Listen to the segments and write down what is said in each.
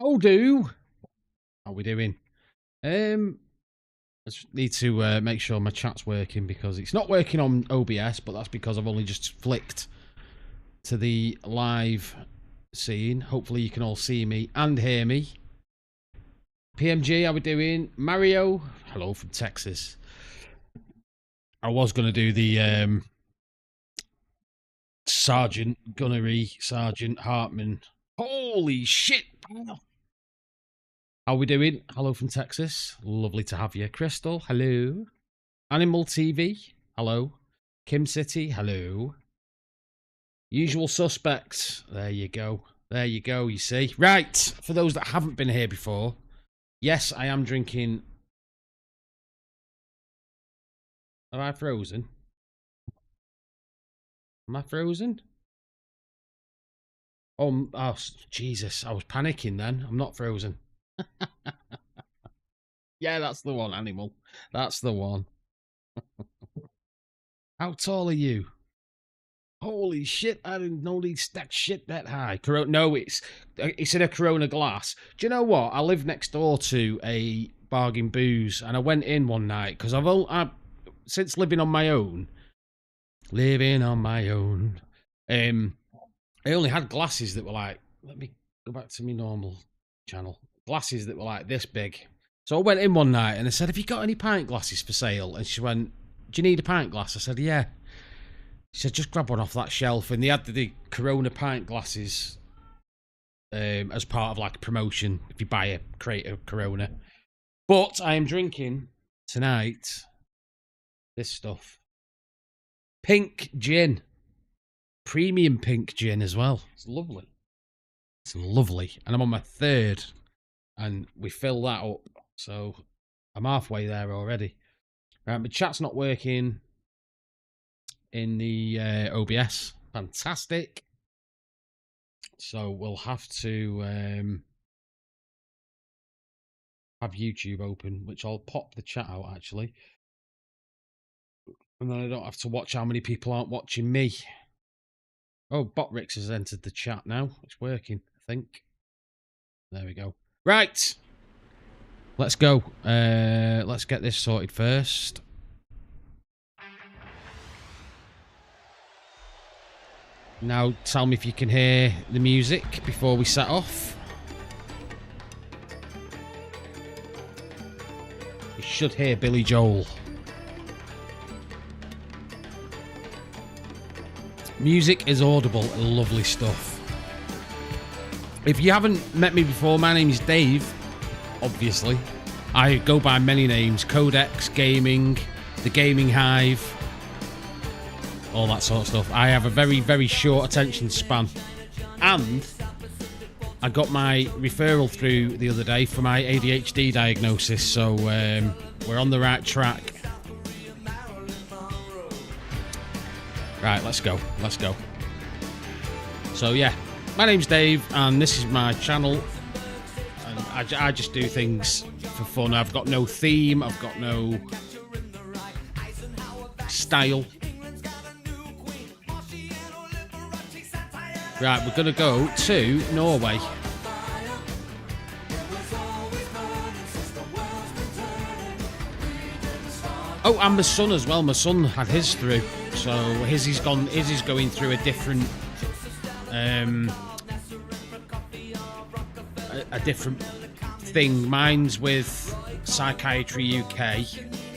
Oh, do. How we doing? I just need to make sure my chat's working because it's not working on OBS, but that's because I've only just flicked to the live scene. Hopefully you can all see me and hear me. PMG, how we doing? Mario, hello from Texas. I was going to do the Sergeant Gunnery, Sergeant Hartman. Holy shit, pal. How we doing? Hello from Texas. Lovely to have you. Crystal, hello. Animal TV, hello. Kim City, hello. Usual suspects. There you go. There you go, you see. Right, for those that haven't been here before, yes, I am drinking... Am I frozen? Am I frozen? Oh, Jesus, I was panicking then. I'm not frozen. Yeah, that's the one, Animal. That's the one. How tall are you? Holy shit, I didn't know these stacked shit that high. No, it's in a Corona glass. Do you know what? I live next door to a bargain booze, and I went in one night because since living on my own, I only had glasses that were like, let me go back to my normal channel. Glasses that were like this big. So I went in one night and I said, have you got any pint glasses for sale? And she went, do you need a pint glass? I said, yeah. She said, just grab one off that shelf. And they had the Corona pint glasses as part of like a promotion if you buy a crate of Corona. But I am drinking tonight this stuff. Pink gin. Premium pink gin as well. It's lovely. It's lovely. And I'm on my third. And we fill that up. So I'm halfway there already. Right, my chat's not working in the OBS. Fantastic. So we'll have to have YouTube open, which I'll pop the chat out actually. And then I don't have to watch how many people aren't watching me. Oh, Botrix has entered the chat now. It's working, I think. There we go. Right. Let's go. Let's get this sorted first. Now tell me if you can hear the music before we set off. You should hear Billy Joel. Music is audible, lovely stuff. If you haven't met me before, my name is Dave, obviously. I go by many names, Codex, Gaming, The Gaming Hive, all that sort of stuff. I have a very, very short attention span. And I got my referral through the other day for my ADHD diagnosis, so we're on the right track. Right, let's go. Let's go. So, yeah, my name's Dave, and this is my channel. And I just do things for fun. I've got no theme. I've got no style. Right, we're going to go to Norway. Oh, and my son as well. My son had his through. So his is going through a different a different thing. Mine's with Psychiatry UK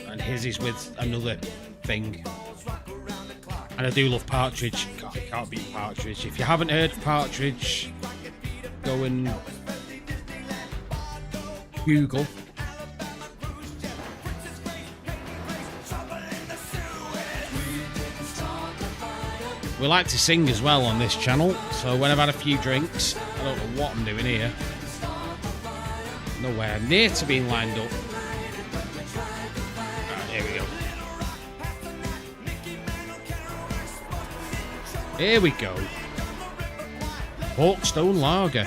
and his is with another thing. And I do love Partridge. God, it can't beat Partridge. If you haven't heard Partridge, go and Google. We like to sing as well on this channel, so when I've had a few drinks, I don't know what I'm doing here. Nowhere near to being lined up. Right, here we go. Here we go. Hawkstone Lager.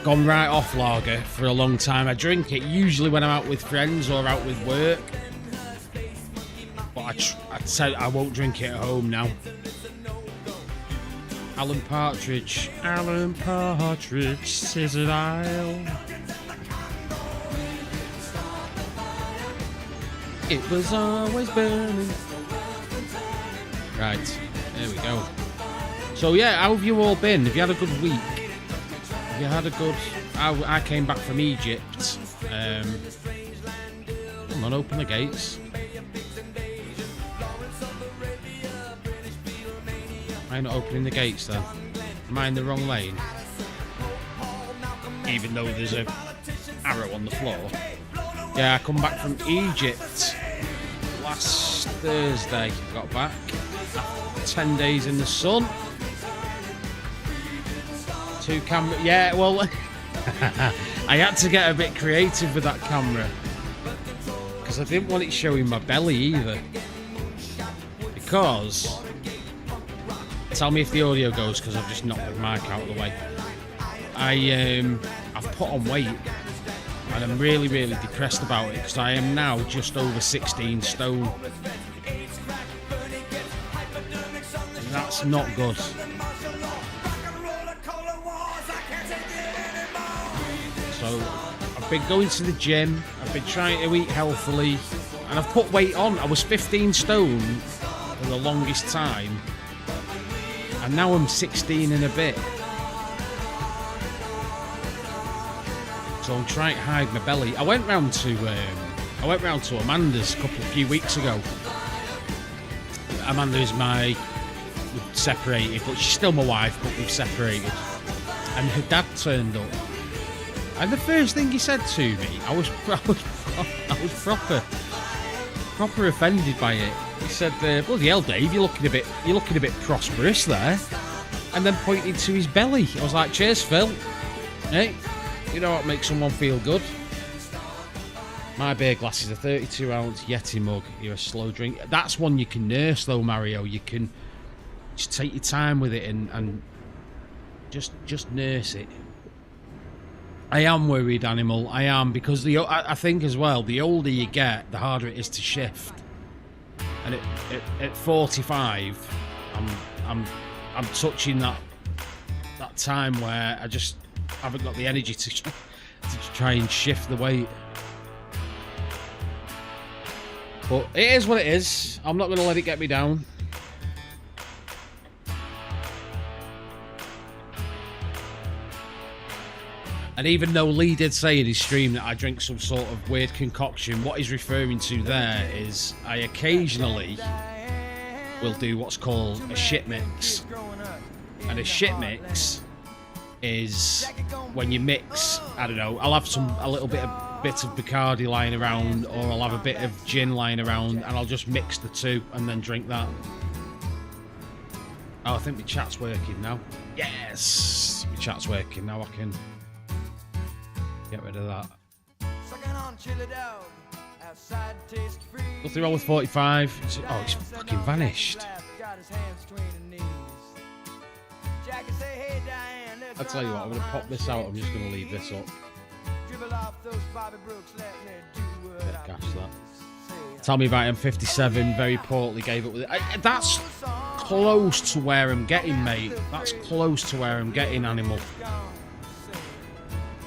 Gone right off lager for a long time. I drink it usually when I'm out with friends or out with work. But I'd say I won't drink it at home now. Alan Partridge. Alan Partridge, Scissor Isle. It was always burning. Right, there we go. So yeah, how have you all been? Have you had a good week? Have you had a good... I came back from Egypt. Come on, open the gates. Am I not opening the gates then? Am I in the wrong lane? Even though there's a arrow on the floor. Yeah, I come back from Egypt last Thursday. Got back. 10 days in the sun. 2 camera. Yeah, well, I had to get a bit creative with that camera because I didn't want it showing my belly either. Because, tell me if the audio goes because I've just knocked the mic out of the way. I've put on weight and I'm really, really depressed about it because I am now just over 16 stone. And that's not good. So I've been going to the gym, I've been trying to eat healthily, and I've put weight on. I was 15 stone for the longest time, and now I'm 16 and a bit. So I'm trying to hide my belly. I went round to Amanda's a few weeks ago. Amanda is we've separated, but she's still my wife, but we've separated. And her dad turned up. And the first thing he said to me, I was proper offended by it. He said, "Bloody hell, Dave, you're looking a bit prosperous there," and then pointed to his belly. I was like, "Cheers, Phil. Hey, you know what makes someone feel good?" My beer glass is a 32-ounce Yeti mug. You're a slow drink. That's one you can nurse, though, Mario. You can just take your time with it and just nurse it. I am worried, Animal. I am, because I think as well, the older you get, the harder it is to shift. And at 45, I'm touching that time where I just haven't got the energy to try and shift the weight. But it is what it is. I'm not going to let it get me down. And even though Lee did say in his stream that I drink some sort of weird concoction, what he's referring to there is I occasionally will do what's called a shit mix. And a shit mix is when you mix, I don't know, I'll have a little bit of Bacardi lying around, or I'll have a bit of gin lying around, and I'll just mix the two and then drink that. Oh, I think my chat's working now. Yes! My chat's working now, I can get rid of that. Nothing wrong with 45. It's fucking vanished. I'll tell you what, I'm going to pop this out. I'm just going to leave this up. Gosh, that. Tell me about him, 57, very portly, gave up with it. That's close to where I'm getting, mate. That's close to where I'm getting, Animal.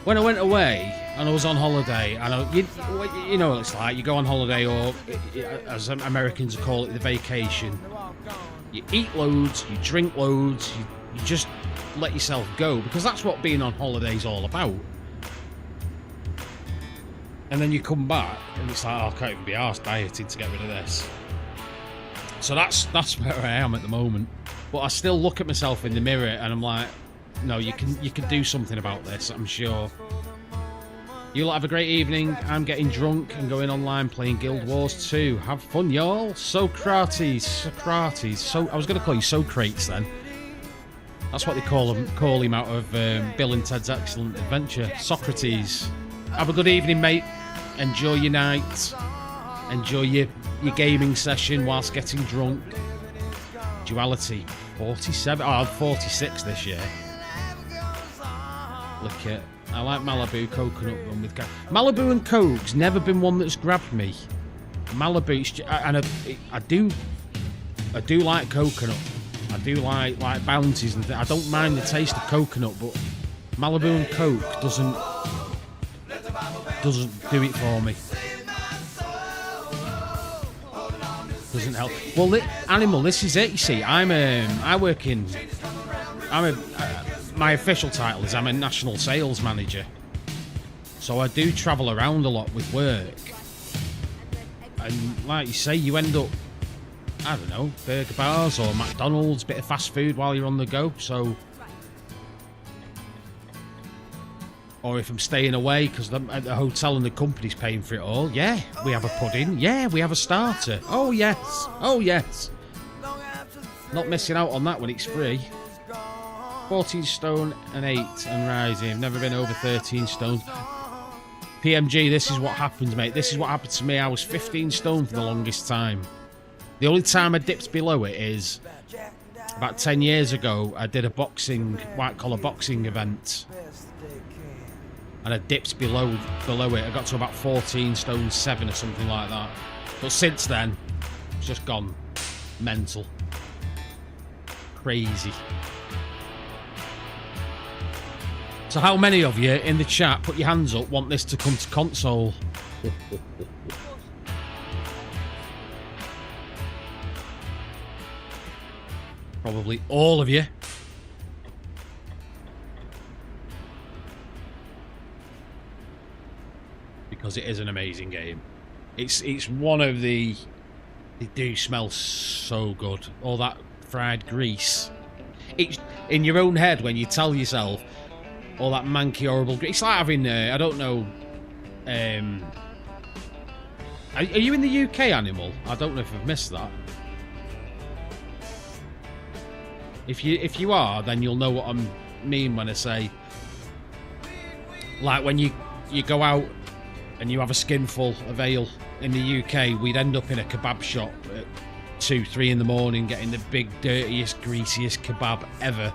When I went away and I was on holiday, and you know what it's like, you go on holiday, or as Americans call it, the vacation. You eat loads, you drink loads, you just let yourself go, because that's what being on holiday is all about. And then you come back and it's like, oh, I can't even be arsed dieting to get rid of this. So that's where I am at the moment. But I still look at myself in the mirror and I'm like, no, you can do something about this, I'm sure. You'll have a great evening. I'm getting drunk and going online playing Guild Wars 2. Have fun, y'all. Socrates. I was going to call you Socrates then. That's what they call him out of Bill and Ted's Excellent Adventure. Socrates. Have a good evening, mate. Enjoy your night. Enjoy your gaming session whilst getting drunk. Duality. 47. Oh, I'm 46 this year. Look at. I like Malibu coconut rum with Malibu and Coke's never been one that's grabbed me. Malibu, and I do like coconut. I do like bounties and I don't mind the taste of coconut, but Malibu and Coke doesn't do it for me. Doesn't help. Well, Animal, this is it. You see, I work in. My official title is I'm a national sales manager. So I do travel around a lot with work. And like you say, you end up, I don't know, burger bars or McDonald's, bit of fast food while you're on the go. So, or if I'm staying away because at the hotel and the company's paying for it all, yeah, we have a pudding. Yeah, we have a starter. Oh yes, oh yes. Not missing out on that when it's free. 14 stone and 8 and rising. I've never been over 13 stone. PMG, this is what happens, mate. This is what happened to me. I was 15 stone for the longest time. The only time I dipped below it is about 10 years ago. I did a white collar boxing event, and I dipped below it. I got to about 14 stone 7 or something like that. But since then, it's just gone mental, crazy. So how many of you in the chat, put your hands up, want this to come to console? Probably all of you. Because it is an amazing game. It's one of the... They do smell so good. All that fried grease. It's in your own head when you tell yourself... all that manky, horrible... It's like having, I don't know... Are you in the UK, Animal? I don't know if I've missed that. If you are, then you'll know what I mean when I say... Like, when you go out and you have a skinful of ale in the UK, we'd end up in a kebab shop at 2, 3 in the morning getting the big, dirtiest, greasiest kebab ever.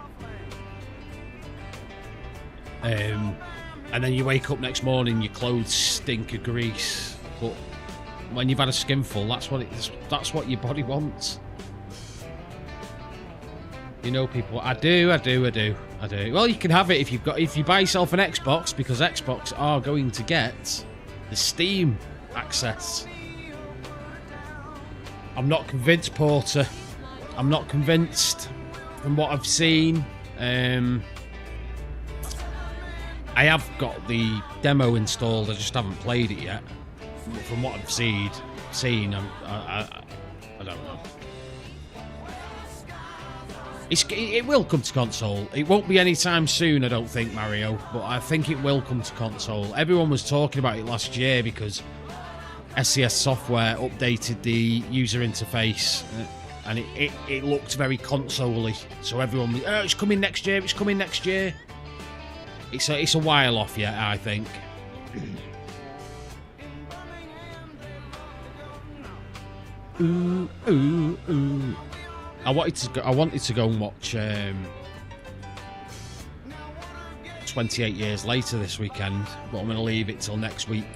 And then you wake up next morning, your clothes stink of grease. But when you've had a skinful, that's what your body wants. You know, people. I do. Well, you can have it if you buy yourself an Xbox, because Xbox are going to get the Steam access. I'm not convinced, Porter. I'm not convinced from what I've seen. I have got the demo installed. I just haven't played it yet. From what I've seen, I don't know. It will come to console. It won't be anytime soon, I don't think, Mario, but I think it will come to console. Everyone was talking about it last year because SCS Software updated the user interface and it looked very console-y. So everyone was, oh, it's coming next year, it's coming next year. It's a while off yet, I think. Ooh, ooh, ooh. I wanted to go and watch 28 Years Later this weekend, but I'm going to leave it till next week.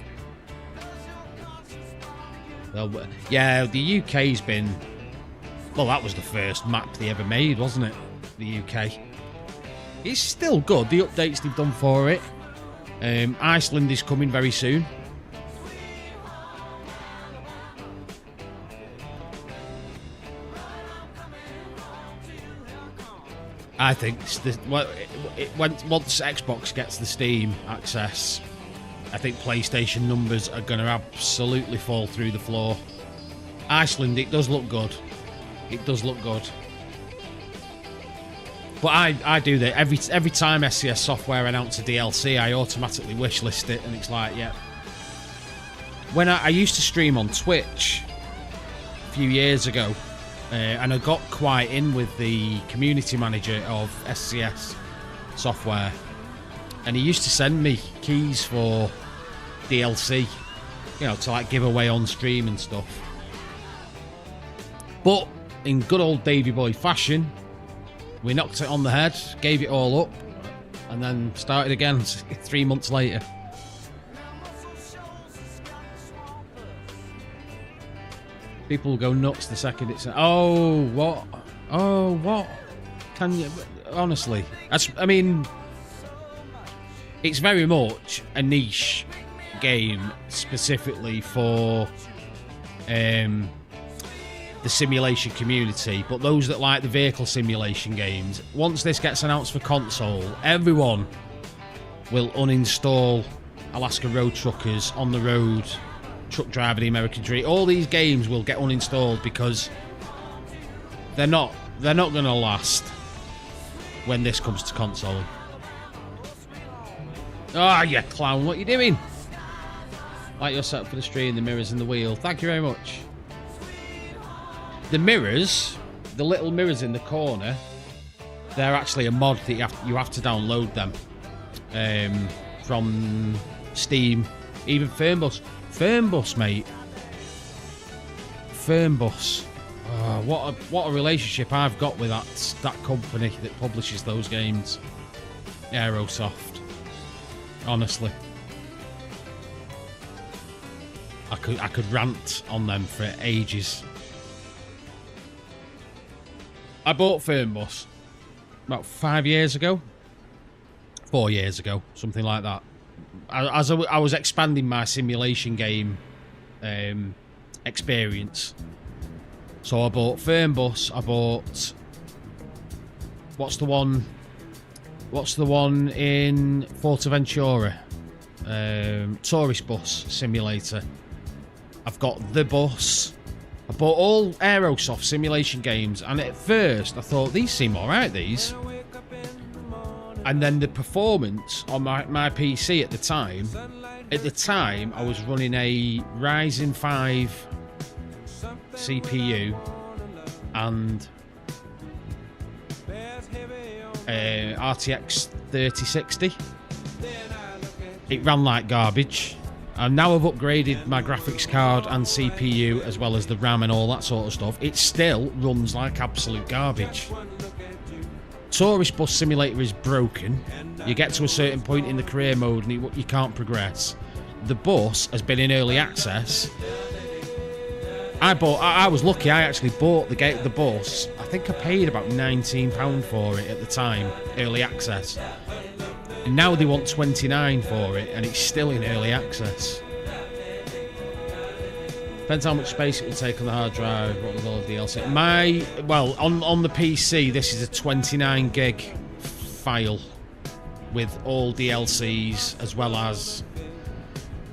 Well, yeah, the UK's been... Well, that was the first map they ever made, wasn't it? The UK. It's still good, the updates they've done for it. Iceland is coming very soon. I think once Xbox gets the Steam access, I think PlayStation numbers are going to absolutely fall through the floor. Iceland, it does look good. It does look good. But I do that every time SCS Software announce a DLC, I automatically wishlist it, and it's like, yeah. When I used to stream on Twitch a few years ago, and I got quite in with the community manager of SCS software, and he used to send me keys for DLC, you know, to like give away on stream and stuff. But in good old Davy Boy fashion, we knocked it on the head, gave it all up, and then started again 3 months later. People will go nuts the second it's... Oh, what? Oh, what? Can you... Honestly. I mean... It's very much a niche game specifically for the simulation community, but those that like the vehicle simulation games, once this gets announced for console, everyone will uninstall Alaska Road Truckers, On the Road, Truck Driver, The American Dream. All these games will get uninstalled because they're not going to last when this comes to console. Ah, oh, you clown, what are you doing? Like your setup for the stream, the mirrors and the wheel. Thank you very much. The mirrors, the little mirrors in the corner, they're actually a mod that you have to download them from Steam. Even Fernbus. Fernbus, mate. Fernbus. Oh, what a relationship I've got with that company that publishes those games. Aerosoft. Honestly. I could rant on them for ages. I bought Fernbus about 5 years ago. 4 years ago, something like that. As I was expanding my simulation game experience. So I bought Fernbus, I bought... What's the one in Fortaventura? Tourist Bus Simulator. I've got The Bus. I bought all Aerosoft simulation games, and at first I thought, these seem alright, these. And then the performance on my PC at the time I was running a Ryzen 5 CPU and RTX 3060. It ran like garbage. And now I've upgraded my graphics card and CPU as well as the RAM and all that sort of stuff. It still runs like absolute garbage. Tourist Bus Simulator is broken. You get to a certain point in the career mode and you can't progress. The bus has been in early access. I was lucky. I actually bought the bus. I think I paid about £19 for it at the time, early access. And now they want £29 for it, and it's still in early access. Depends how much space it will take on the hard drive. What with all the DLC? On the PC, this is a 29 gig file with all DLCs as well as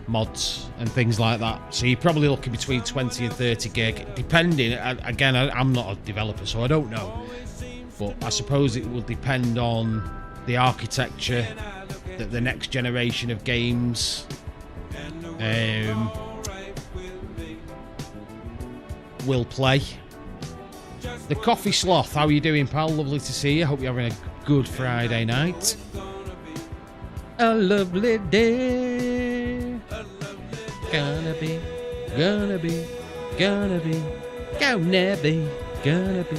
mods and things like that. So you're probably looking between 20 and 30 gig, depending. Again, I'm not a developer, so I don't know. But I suppose it will depend on the architecture that the next generation of games will play. The Coffee Sloth, how are you doing, pal? Lovely to see you. Hope you're having a good Friday night. A lovely day. Gonna be, gonna be, gonna be, gonna be, gonna be.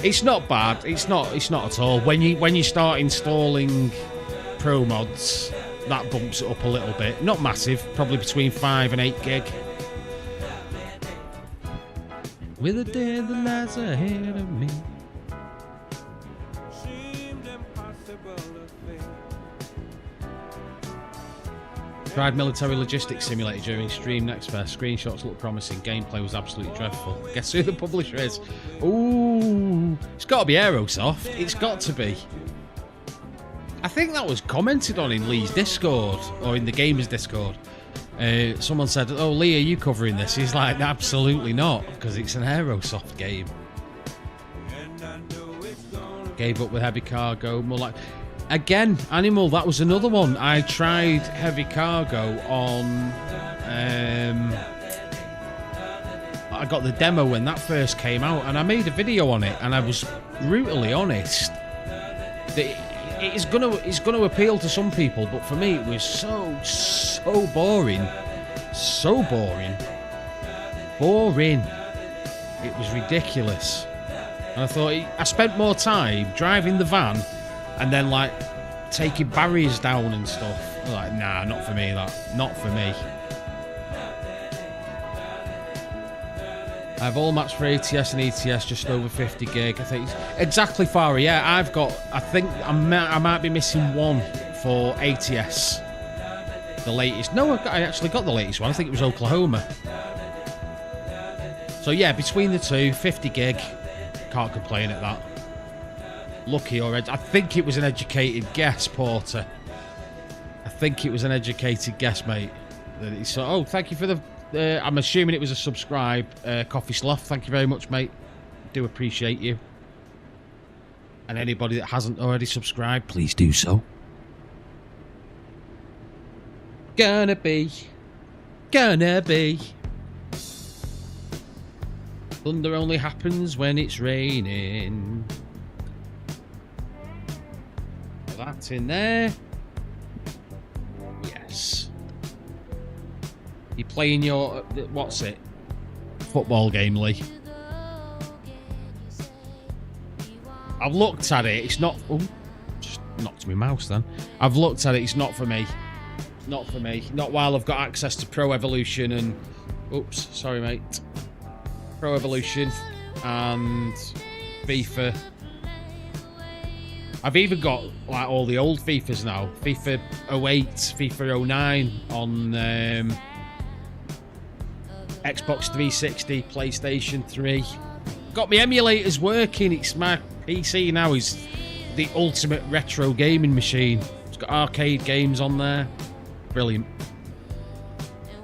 It's not bad. It's not at all. When you start installing pro mods, that bumps it up a little bit. Not massive, probably between 5 and 8 gig. With a day that lies ahead of me. Tried Military Logistics Simulator during Stream Next Fest. Screenshots look promising. Gameplay was absolutely dreadful. Guess who the publisher is? Ooh, it's got to be Aerosoft. It's got to be. I think that was commented on in Lee's Discord, or in the Gamers Discord. Someone said, "Oh, Lee, are you covering this?" He's like, "Absolutely not, because it's an Aerosoft game." Gave up with Heavy Cargo. More like... Again, Animal, that was another one. I tried Heavy Cargo on I got the demo when that first came out, and I made a video on it, and I was brutally honest that it's gonna appeal to some people, but for me it was so boring. So boring. It was ridiculous. And I thought, I spent more time driving the van and then, like, taking barriers down and stuff. I was like, nah, not for me, that. Not for me. I have all maps for ATS and ETS, just over 50 gig. I think exactly, Farah. Yeah, I think I might be missing one for ATS. The latest. No, I actually got the latest one. I think it was Oklahoma. So yeah, between the two, 50 gig. Can't complain at that. Lucky already. I think it was an educated guess, Porter. I think it was an educated guess, mate. So, oh, thank you for the... I'm assuming it was a subscribe. Coffee Sloth, thank you very much, mate. Do appreciate you. And anybody that hasn't already subscribed, please do so. Gonna be. Thunder only happens when it's raining. That's in there. Yes. You playing your... what's it? Football game, Lee. I've looked at it. It's not... oh, just knocked my mouse then. I've looked at it. It's not for me. Not for me. Not while I've got access to Pro Evolution and... oops, sorry, mate. Pro Evolution and FIFA. I've even got like all the old FIFAs now. FIFA 08, FIFA 09 on Xbox 360, PlayStation 3. Got my emulators working. It's my PC now is the ultimate retro gaming machine. It's got arcade games on there. Brilliant.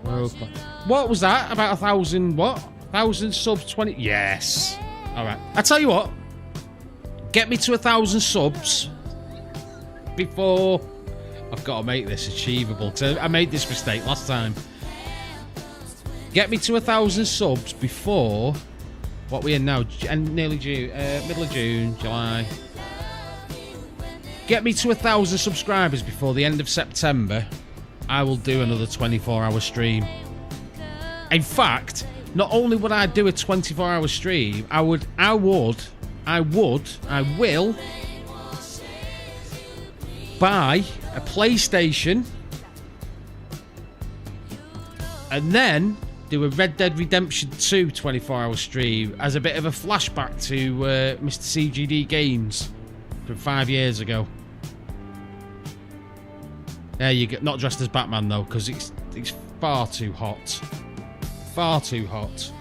What was that? About 1,000 what? 1,000 subs, 20... yes. Alright. I tell you what. Get me to 1,000 subs before... I've got to make this achievable. I made this mistake last time. Get me to 1,000 subs before... what we in now? Nearly June. Middle of June, July. Get me to 1,000 subscribers before the end of September. I will do another 24-hour stream. In fact... not only would I do a 24-hour stream, I will buy a PlayStation and then do a Red Dead Redemption 2 24-hour stream as a bit of a flashback to Mr. CGD Games from 5 years ago. There you go. Not dressed as Batman though, because it's far too hot. Far too hot.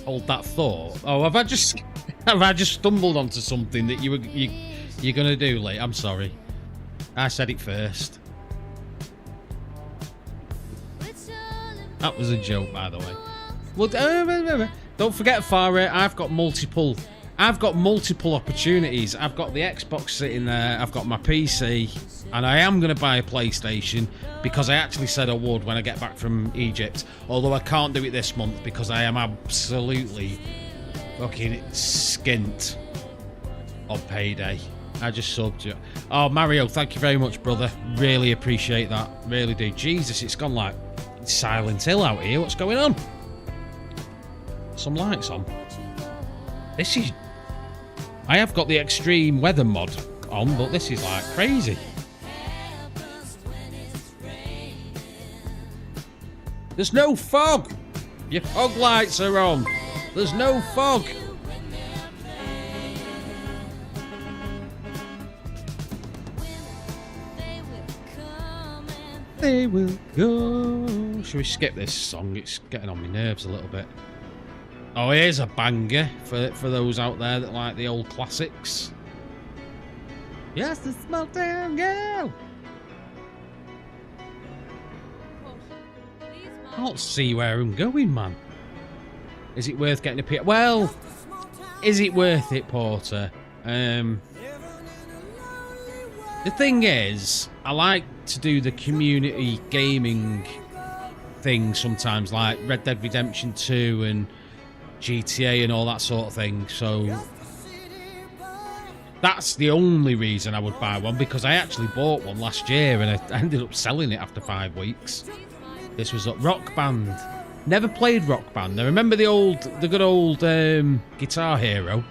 Hold that thought. Oh, have I just stumbled onto something that you're gonna do, Lee? I'm sorry. I said it first. That was a joke, by the way. Well, don't forget, Farah. I've got multiple opportunities. I've got the Xbox sitting there. I've got my PC. And I am going to buy a PlayStation because I actually said I would when I get back from Egypt. Although I can't do it this month because I am absolutely fucking skint on payday. I just subbed you. Oh, Mario, thank you very much, brother. Really appreciate that. Really do. Jesus, it's gone like Silent Hill out here. What's going on? Some lights on. This is... I have got the extreme weather mod on, but this is like crazy. There's no fog! Your fog lights are on! There's no fog! They will go. Should we skip this song? It's getting on my nerves a little bit. Oh, here's a banger for those out there that like the old classics. Yes, the small town girl! I don't see where I'm going, man. Is it worth getting a PS? Well, is it worth it, Porter? The thing is, I like to do the community gaming things sometimes, like Red Dead Redemption 2 and GTA and all that sort of thing. So that's the only reason I would buy one, because I actually bought one last year and I ended up selling it after 5 weeks. This was a Rock Band. Never played Rock Band. I remember the good old Guitar Hero.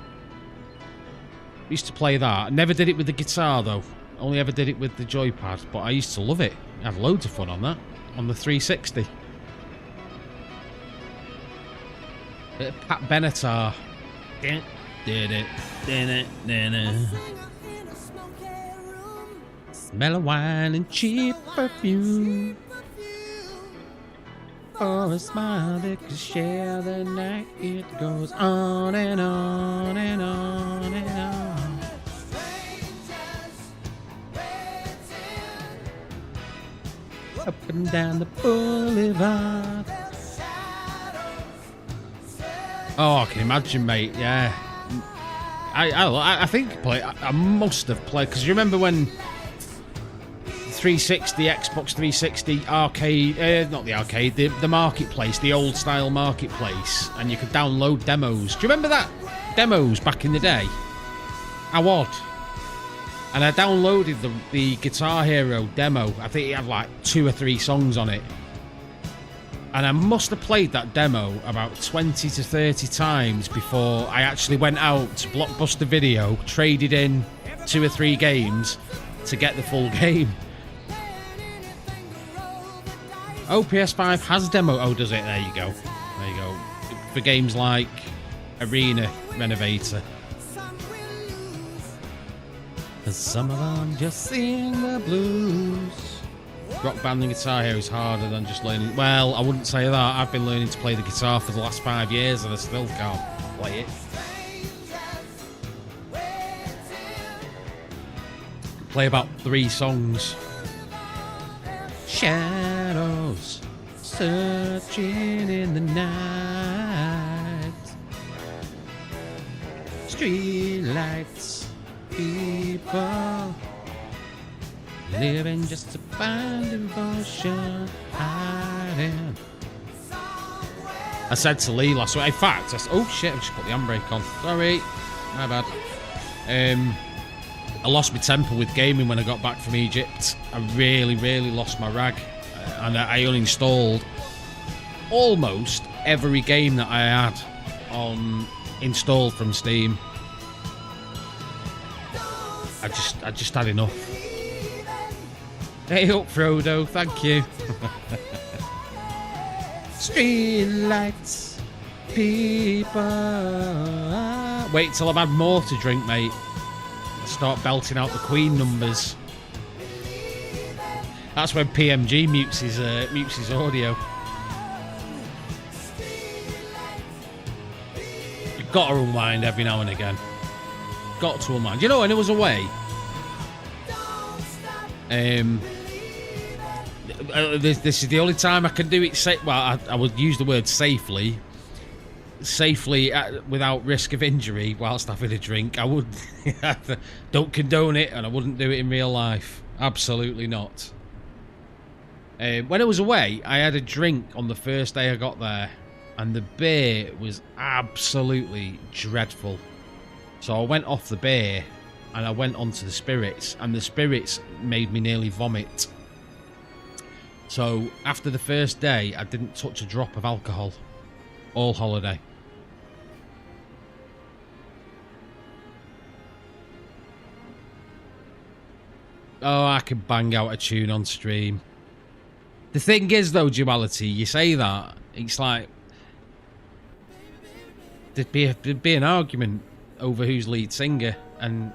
Used to play that. Never did it with the guitar though. Only ever did it with the joypad, but I used to love it. I had loads of fun on that, on the 360. Pat Benatar. Smell of wine and cheap perfume. For a smile that could share the night. It goes on and on and on and on. Up and down the boulevard. Oh, I can imagine, mate. Yeah, I think I must have played, because you remember when 360, Xbox 360 arcade, not the arcade, the marketplace, the old style marketplace, and you could download demos. Do you remember that? Demos back in the day? How odd. And I downloaded the Guitar Hero demo. I think it had like 2 or 3 songs on it. And I must have played that demo about 20 to 30 times before I actually went out to Blockbuster Video, traded in 2 or 3 games to get the full game. Oh, PS5 has demo. Oh, does it? There you go. There you go. For games like Arena Renovator. Cause some of them just sing the blues. Rock Band and Guitar Hero is harder than just learning. Well, I wouldn't say that. I've been learning to play the guitar for the last 5 years and I still can't play it. Play about 3 songs. Shadows searching in the night. Street lights, people living just to find devotion, hiding. I said to Lee last week, in fact, oh shit, I've just put the handbrake on. Sorry, my bad. I lost my temper with gaming when I got back from Egypt. I really lost my rag. And I uninstalled almost every game that I had installed from Steam. I just had enough. Hey up, Frodo, thank you. Street lights, people. Wait till I've had more to drink, mate. Start belting out the Queen numbers. That's when PMG mutes his audio. You've got to unwind every now and again. Got to unwind. You know, when it was away, this is the only time I can do it. Well, I would use the word safely without risk of injury whilst having a drink. I would don't condone it, and I wouldn't do it in real life. Absolutely not. When I was away, I had a drink on the first day I got there, and the beer was absolutely dreadful. So I went off the beer and I went onto the spirits, and the spirits made me nearly vomit. So after the first day, I didn't touch a drop of alcohol all holiday. Oh, I can bang out a tune on stream. The thing is, though, Duality, you say that, it's like there'd be an argument over who's lead singer, and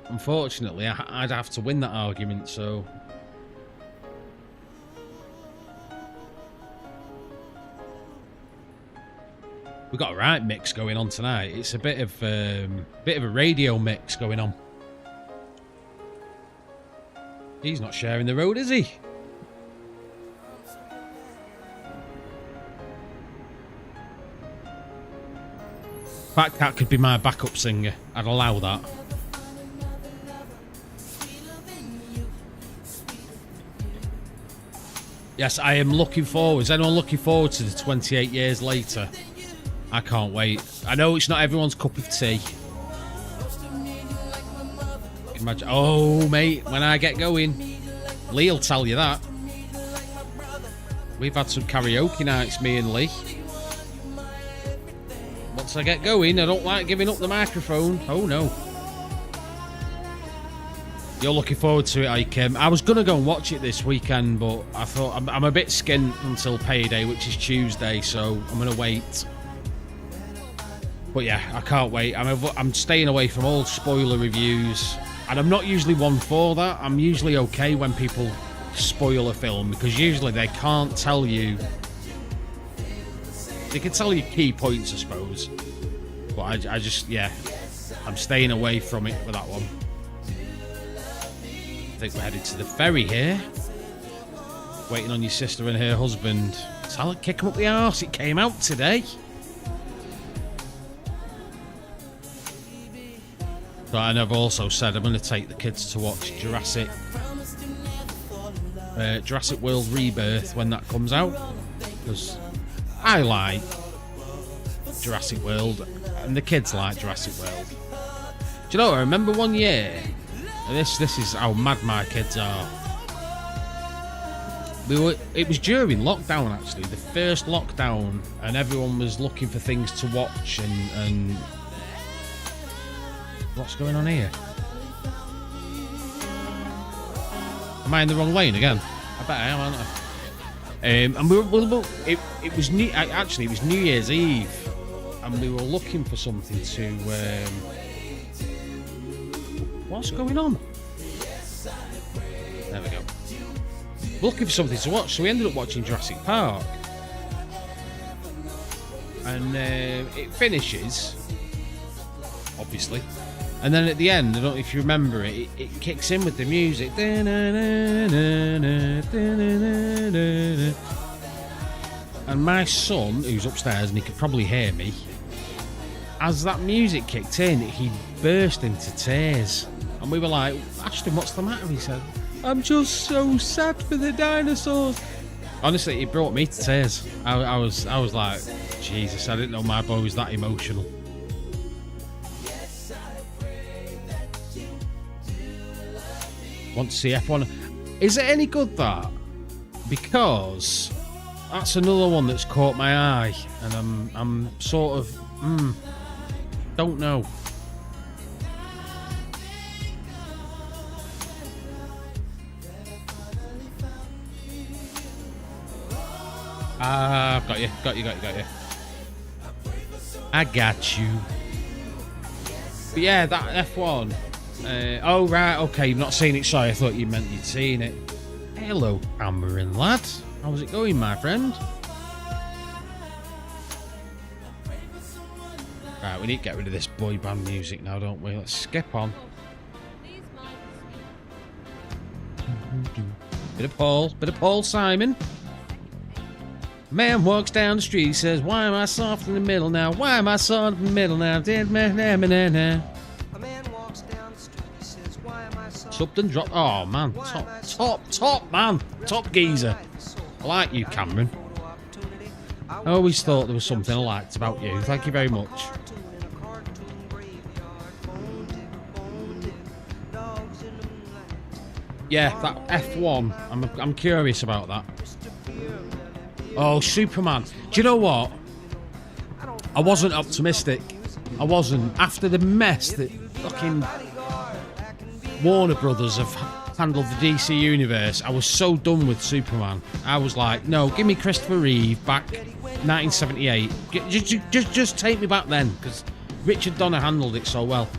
unfortunately I'd have to win that argument. So we've got a right mix going on tonight. It's a bit of a radio mix going on. He's not sharing the road, is he? Fat Cat could be my backup singer. I'd allow that. Yes, I am looking forward. Is anyone looking forward to the 28 years later? I can't wait. I know it's not everyone's cup of tea. Imagine, oh, mate, when I get going, Lee'll tell you that. We've had some karaoke nights, me and Lee. Once I get going, I don't like giving up the microphone. Oh, no. You're looking forward to it, Ike. I was going to go and watch it this weekend, but I thought I'm a bit skint until payday, which is Tuesday, so I'm going to wait. But yeah, I can't wait. I'm staying away from all spoiler reviews, and I'm not usually one for that. I'm usually okay when people spoil a film, because usually they can't tell you. They can tell you key points, I suppose. But I just, yeah, I'm staying away from it with that one. I think we're headed to the ferry here. Waiting on your sister and her husband. Tell her, kick him up the arse. It came out today. But and I've also said I'm going to take the kids to watch Jurassic World Rebirth when that comes out. Because I like Jurassic World and the kids like Jurassic World. Do you know, I remember one year, and this is how mad my kids are. It was during lockdown, actually, the first lockdown, and everyone was looking for things to watch and what's going on here? Am I in the wrong lane again? I bet I am, aren't I? And it was new. Actually, it was New Year's Eve, and we were looking for something to. What's going on? There we go. Looking for something to watch, so we ended up watching Jurassic Park, and it finishes, obviously, and then at the end, I don't know if you remember it, it kicks in with the music, and my son, who's upstairs and he could probably hear me, as that music kicked in, he burst into tears, and we were like, Ashton, what's the matter? He said, I'm just so sad for the dinosaurs. Honestly, it brought me to tears. I was like, Jesus, I didn't know my boy was that emotional. Want to see F1? Is it any good, that? Because that's another one that's caught my eye, and I'm sort of don't know. I've got you. I got you. But yeah, that F1. Oh, right, okay, you've not seen it, sorry, I thought you meant you'd seen it. Hello, Cameron, lad. How's it going, my friend? Right, we need to get rid of this boy band music now, don't we? Let's skip on. Bit of Paul Simon. Man walks down the street, says, why am I soft in the middle now? Why am I soft in the middle now? Subbed and dropped. Oh, man. Top, man. Top geezer. I like you, Cameron. I always thought there was something I liked about you. Thank you very much. Yeah, that F1. I'm curious about that. Oh, Superman. Do you know what? I wasn't optimistic. I wasn't. After the mess that fucking Warner Brothers have handled the DC Universe, I was so done with Superman. I was like, no, give me Christopher Reeve back 1978. Just take me back then, because Richard Donner handled it so well.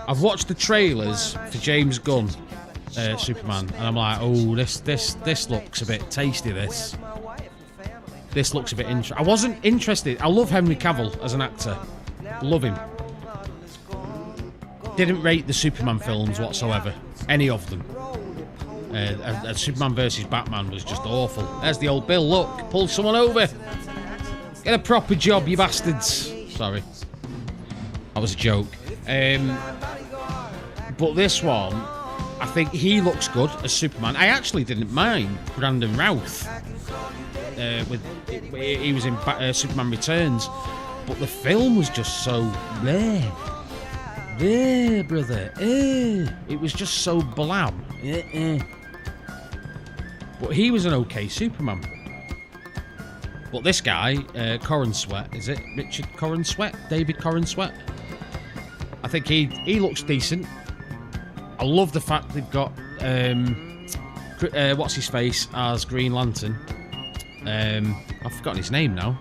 I've watched the trailers for James Gunn, Superman, and I'm like, oh, this looks a bit tasty, This looks a bit interesting. I wasn't interested. I love Henry Cavill as an actor. Love him. Didn't rate the Superman films whatsoever. Any of them. Superman versus Batman was just awful. There's the old Bill. Look, pulled someone over. Get a proper job, you bastards. Sorry. That was a joke. But this one, I think he looks good as Superman. I actually didn't mind Brandon Routh. He was in Superman Returns, but the film was just so there, brother. It was just so blam. But he was an okay Superman. But this guy, Corenswet, is it Richard Corenswet? David Corenswet? I think he looks decent. I love the fact they've got what's his face as Green Lantern. I've forgotten his name now.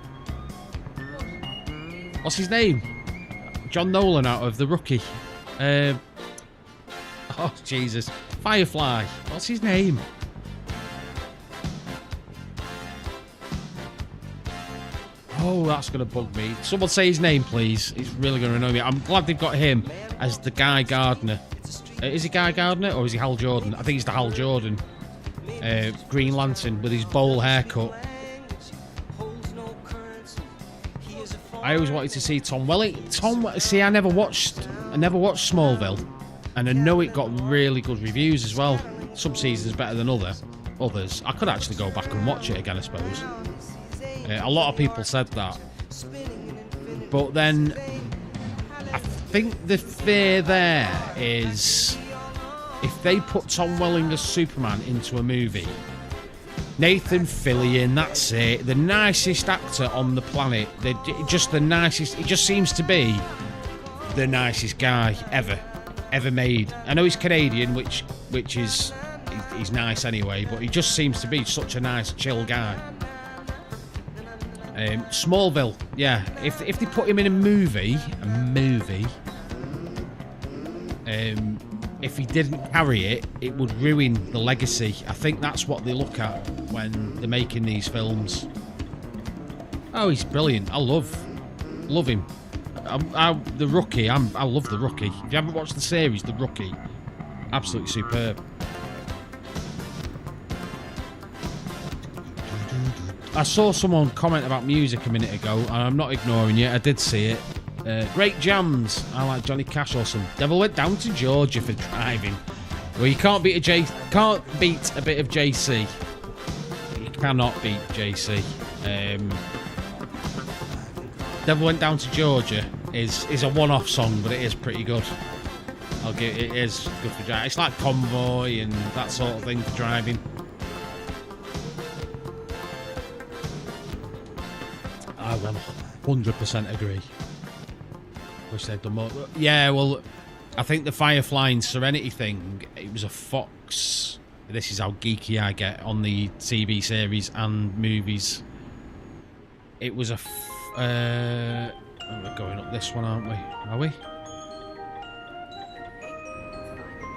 What's his name? John Nolan out of The Rookie. Oh Jesus, Firefly. What's his name? Oh, that's going to bug me. Someone say his name, please. It's really going to annoy me. I'm glad they've got him as the Guy Gardner. Is he Guy Gardner or is he Hal Jordan? I think he's the Hal Jordan. Green Lantern with his bowl haircut. I always wanted to see Tom Welling. See, I never watched Smallville, and I know it got really good reviews as well. Some seasons better than others. I could actually go back and watch it again, I suppose. A lot of people said that, but then I think the fear there is if they put Tom Welling as Superman into a movie, Nathan Fillion, that's it, the nicest actor on the planet, just the nicest. He just seems to be the nicest guy ever made. I know he's Canadian, which is he's nice anyway, but he just seems to be such a nice, chill guy. Smallville, yeah. If they put him in a movie, if he didn't carry it, it would ruin the legacy. I think that's what they look at when they're making these films. Oh, he's brilliant. I love him. The Rookie. I love The Rookie. If you haven't watched the series, The Rookie, absolutely superb. I saw someone comment about music a minute ago, and I'm not ignoring you. I did see it. Great jams. I like Johnny Cash or some. Devil went down to Georgia for driving. Well, you can't beat a bit of JC. You cannot beat JC. Devil went down to Georgia is a one-off song, but it is pretty good. It is good for driving. It's like Convoy and that sort of thing for driving. I 100% agree. Wish they'd done more. Yeah, well, I think the Firefly and Serenity thing, it was a Fox. This is how geeky I get on the TV series and movies. It was we're going up this one, aren't we? Are we?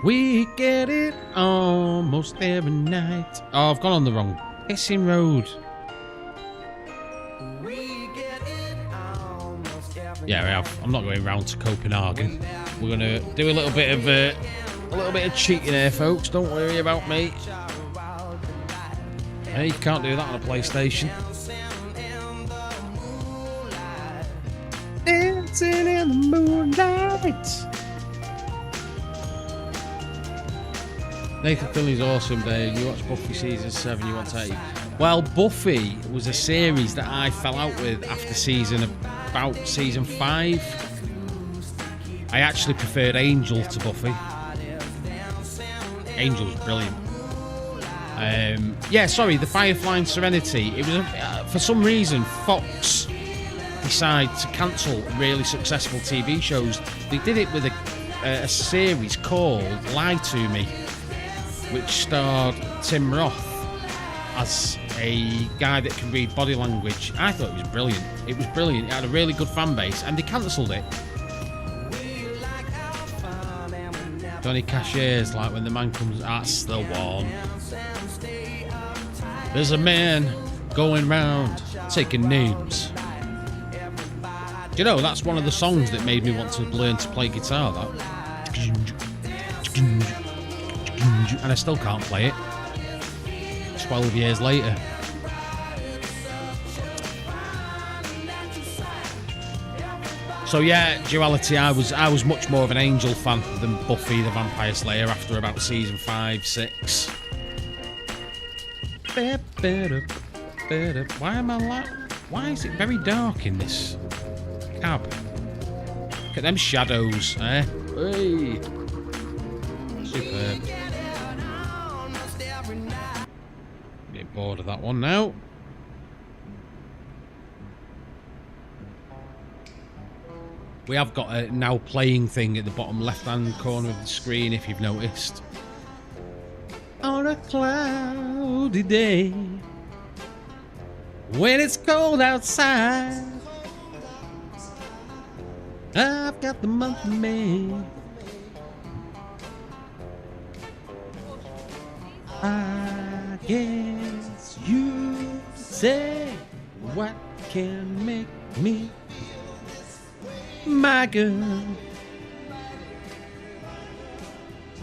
We get it almost every night. Oh, I've gone on the wrong pissing road. Yeah, we have. I'm not going round to Copenhagen. We're gonna do a little bit of cheating here, folks. Don't worry about me. Hey, you can't do that on a PlayStation. Dancing in the moonlight. Nathan Fillion's awesome, Dave. You watch Buffy season 7, you want to 8. Well, Buffy was a series that I fell out with after about season 5. I actually preferred Angel to Buffy. Angel was brilliant. The Firefly and Serenity. It was for some reason Fox decided to cancel really successful TV shows. They did it with a series called Lie to Me, which starred Tim Roth as a guy that can read body language. I thought it was brilliant. It was brilliant. It had a really good fan base, and they cancelled it. Johnny Cashier's like when the man comes. That's the one. There's a man going round taking names. Do you know that's one of the songs that made me want to learn to play guitar? That. And I still can't play it 12 years later. So yeah, Duality, I was much more of an Angel fan than Buffy the Vampire Slayer after about season 5, 6. Why am I like... Why is it very dark in this cab? Look at them shadows, eh? Hey. Superb. Getting bored of that one now. We have got a now playing thing at the bottom left-hand corner of the screen, if you've noticed. On a cloudy day, when it's cold outside, I've got the month of May. I guess you say what can make me my girl.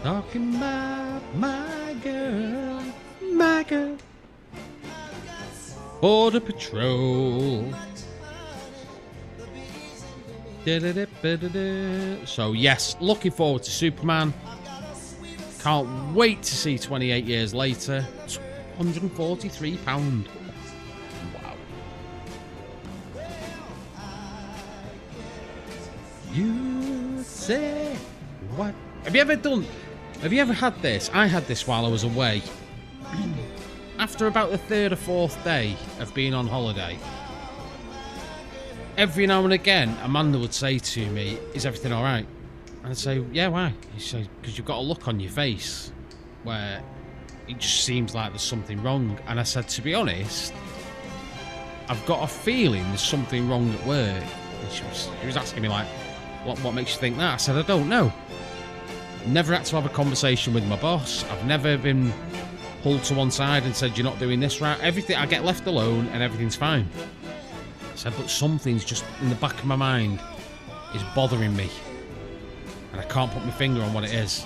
Talking about my girl, my girl. Border Patrol. So yes, looking forward to Superman. Can't wait to see 28 years later. £143. Wow. You say what? Have you ever had this? I had this while I was away. After about the 3rd or 4th day of being on holiday, every now and again, Amanda would say to me, "Is everything all right?" And I'd say, "Yeah, why?" She'd say, "Because you've got a look on your face where it just seems like there's something wrong." And I said, "To be honest, I've got a feeling there's something wrong at work." And she was asking me like, what makes you think that? I said, "I don't know. Never had to have a conversation with my boss. I've never been pulled to one side and said, you're not doing this right. Everything, I get left alone and everything's fine." I said, "But something's just in the back of my mind is bothering me. And I can't put my finger on what it is."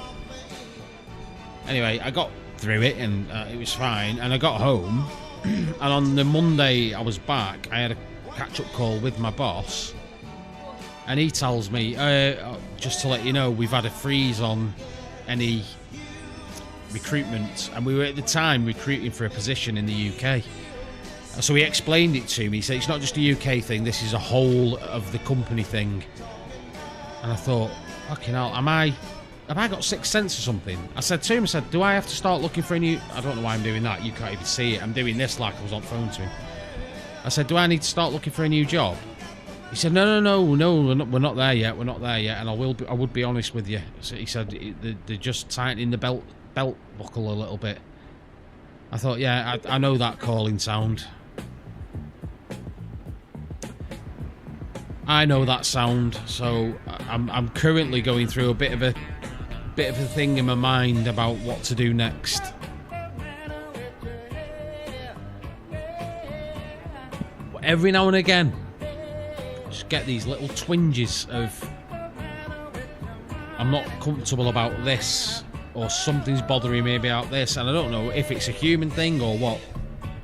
Anyway, I got through it and it was fine. And I got home. And on the Monday I was back, I had a catch-up call with my boss. And he tells me, just to let you know, we've had a freeze on any recruitment. And we were at the time recruiting for a position in the UK. So he explained it to me. He said, it's not just a UK thing, this is a whole of the company thing. And I thought, fucking hell, have I got sixth sense or something? I said to him, do I have to start looking for a new... I don't know why I'm doing that, you can't even see it. I'm doing this like I was on the phone to him. I said, do I need to start looking for a new job? He said, no, we're not there yet, and I would be honest with you. So he said, they're just tightening the belt buckle a little bit. I thought, yeah, I know that calling sound. I know that sound, so I'm currently going through a bit of a thing in my mind about what to do next. But every now and again, just get these little twinges of I'm not comfortable about this, or something's bothering me about this, and I don't know if it's a human thing or what,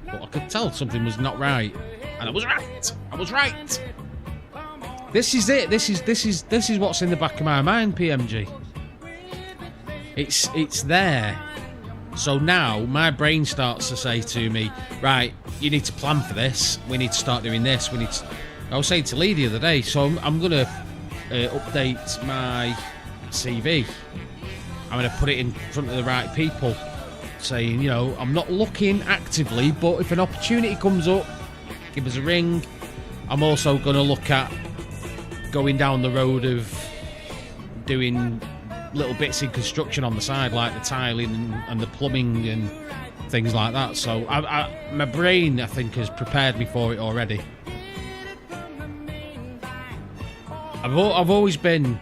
but I could tell something was not right, and I was right. This is it. This is what's in the back of my mind, PMG. It's there. So now my brain starts to say to me, right, you need to plan for this. We need to start doing this. I was saying to Lee the other day, so I'm going to update my CV. I'm going to put it in front of the right people, saying, I'm not looking actively, but if an opportunity comes up, give us a ring. I'm also going to look at going down the road of doing little bits in construction on the side, like the tiling and the plumbing and things like that. So my brain, I think, has prepared me for it already. I've always been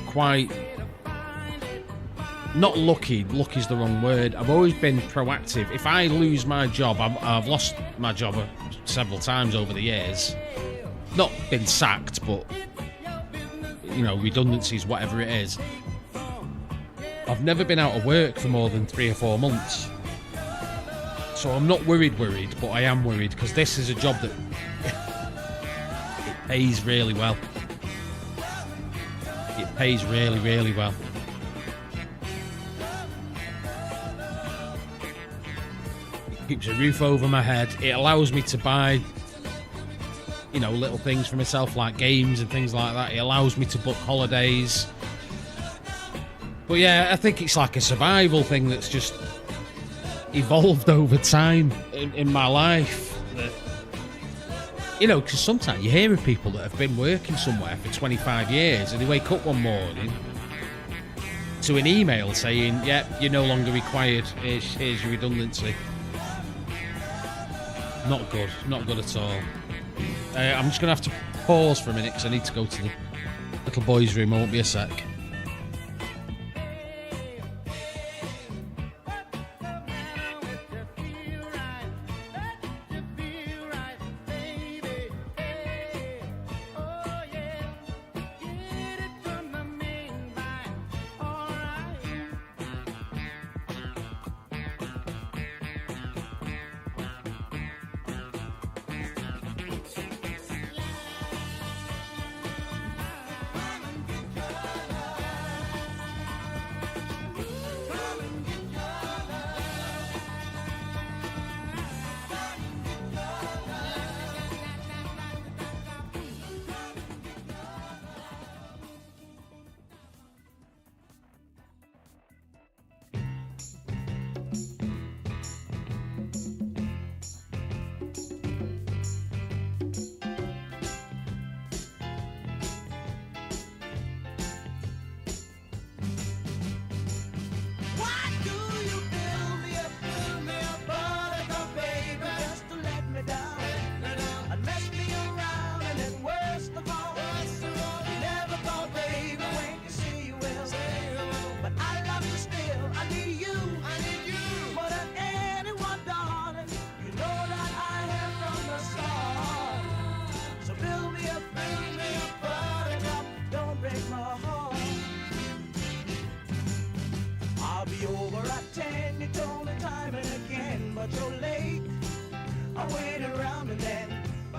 quite not lucky. Lucky's the wrong word. I've always been proactive. If I lose my job, I've lost my job several times over the years. Not been sacked, but redundancies, whatever it is. I've never been out of work for more than 3 or 4 months. So I'm not worried, but I am worried because this is a job that it pays really well. It pays really, really well. It keeps a roof over my head. It allows me to buy, you know, little things for myself like games and things like that. It allows me to book holidays. But yeah, I think it's like a survival thing that's just evolved over time in my life. That, you know, because sometimes you hear of people that have been working somewhere for 25 years and they wake up one morning to an email saying, yep, you're no longer required, here's your redundancy. Not good, not good at all. I'm just going to have to pause for a minute because I need to go to the little boy's room. I won't be a sec.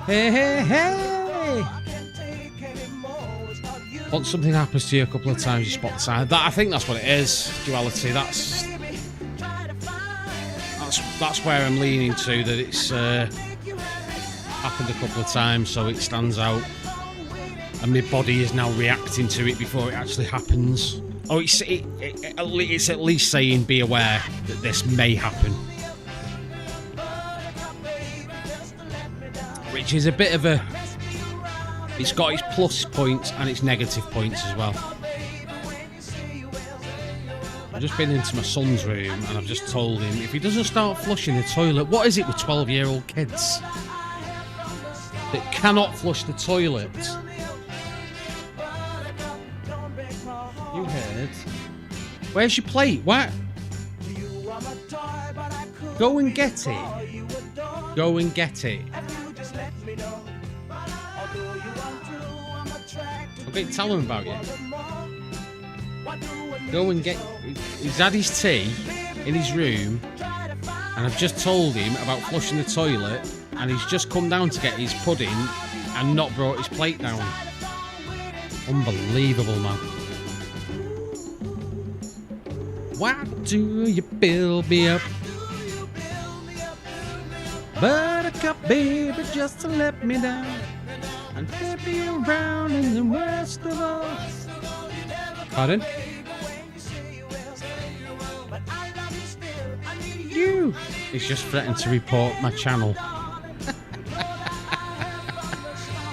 Hey, hey, hey! Once something happens to you a couple of times, you spot the sign. I think that's what it is. Duality. That's where I'm leaning to. That it's happened a couple of times, so it stands out, and my body is now reacting to it before it actually happens. Oh, it's at least saying, "Be aware that this may happen." Which is a bit of a... It's got its plus points and its negative points as well. I've just been into my son's room and I've just told him, if he doesn't start flushing the toilet... What is it with 12-year-old kids that cannot flush the toilet? You heard? Where's your plate? What? Go and get it. Go and get it. Okay, tell him about you. Go and get... He's had his tea in his room, and I've just told him about flushing the toilet, and he's just come down to get his pudding and not brought his plate down. Unbelievable, man. Why do you build me up? Buttercup, baby, just to let me down. And flip me around in the worst of all. Pardon? You! He's just threatened to report my channel.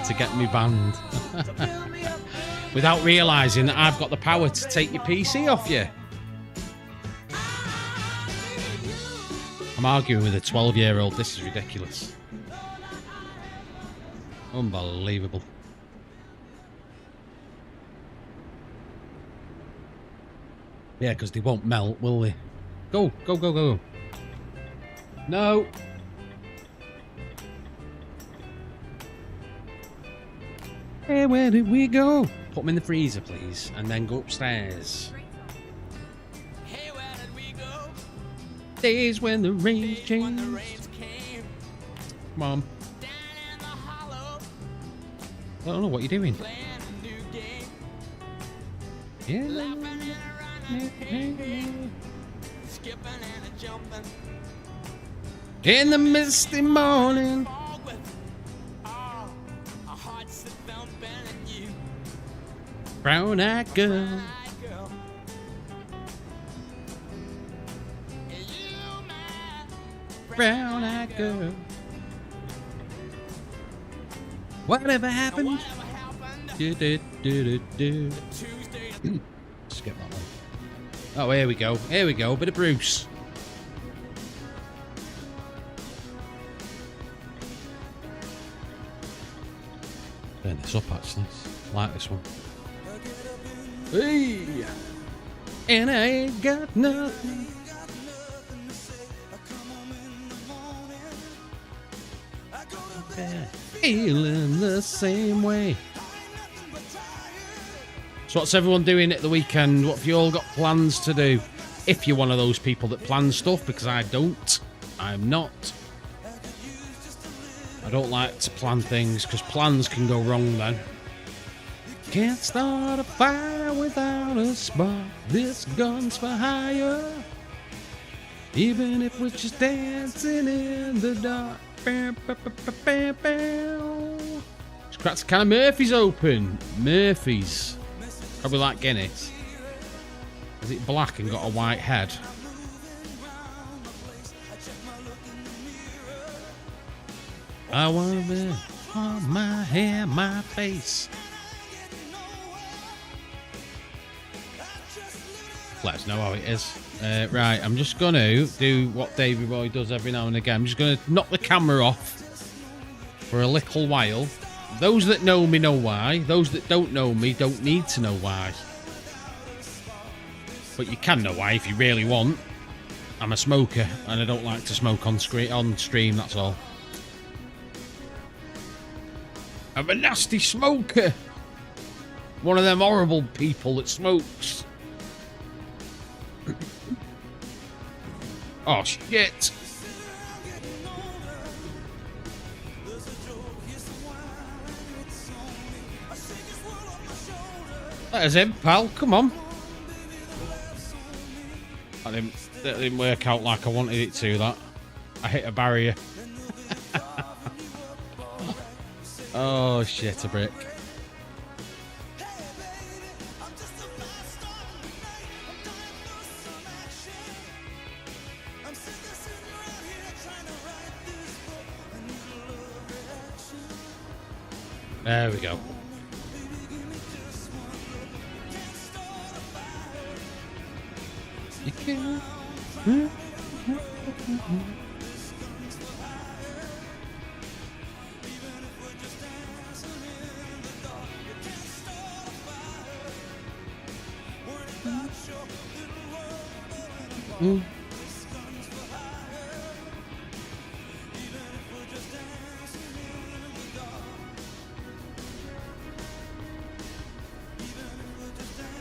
To get me banned. Without realising that I've got the power to take your PC off you. I'm arguing with a 12-year-old. This is ridiculous. Unbelievable. Yeah, because they won't melt, will they? Go, go, go, go. No. Hey, where did we go? Put them in the freezer, please, and then go upstairs. Hey, where did we go? Days when the rain changed. Come on. I don't know what you're doing. Yeah. In the misty morning. Brown-eyed girl. Brown-eyed girl. Whatever happened? Skip that one. Oh, here we go. Here we go. Bit of Bruce. Turn this up, actually. I like this one. Hey! And I ain't got nothing. Feeling the same way. So what's everyone doing at the weekend? What have you all got plans to do? If you're one of those people that plan stuff, because I don't. I'm not. I don't like to plan things, because plans can go wrong then. Can't start a fire without a spark. This gun's for hire. Even if we're just dancing in the dark. Just cracked a can of Murphy's open. Murphy's. Probably like Guinness. Is it black and got a white head? I want it on my hair, my face. Let us know how it is. Right, I'm just going to do what Davey Boy does every now and again. I'm just going to knock the camera off for a little while. Those that know me know why. Those that don't know me don't need to know why. But you can know why if you really want. I'm a smoker and I don't like to smoke on stream, that's all. I'm a nasty smoker. One of them horrible people that smokes. Oh, shit. There's him, pal. Come on. That didn't work out like I wanted it to, that. I hit a barrier. Oh, shit, a brick. There we go. You can't.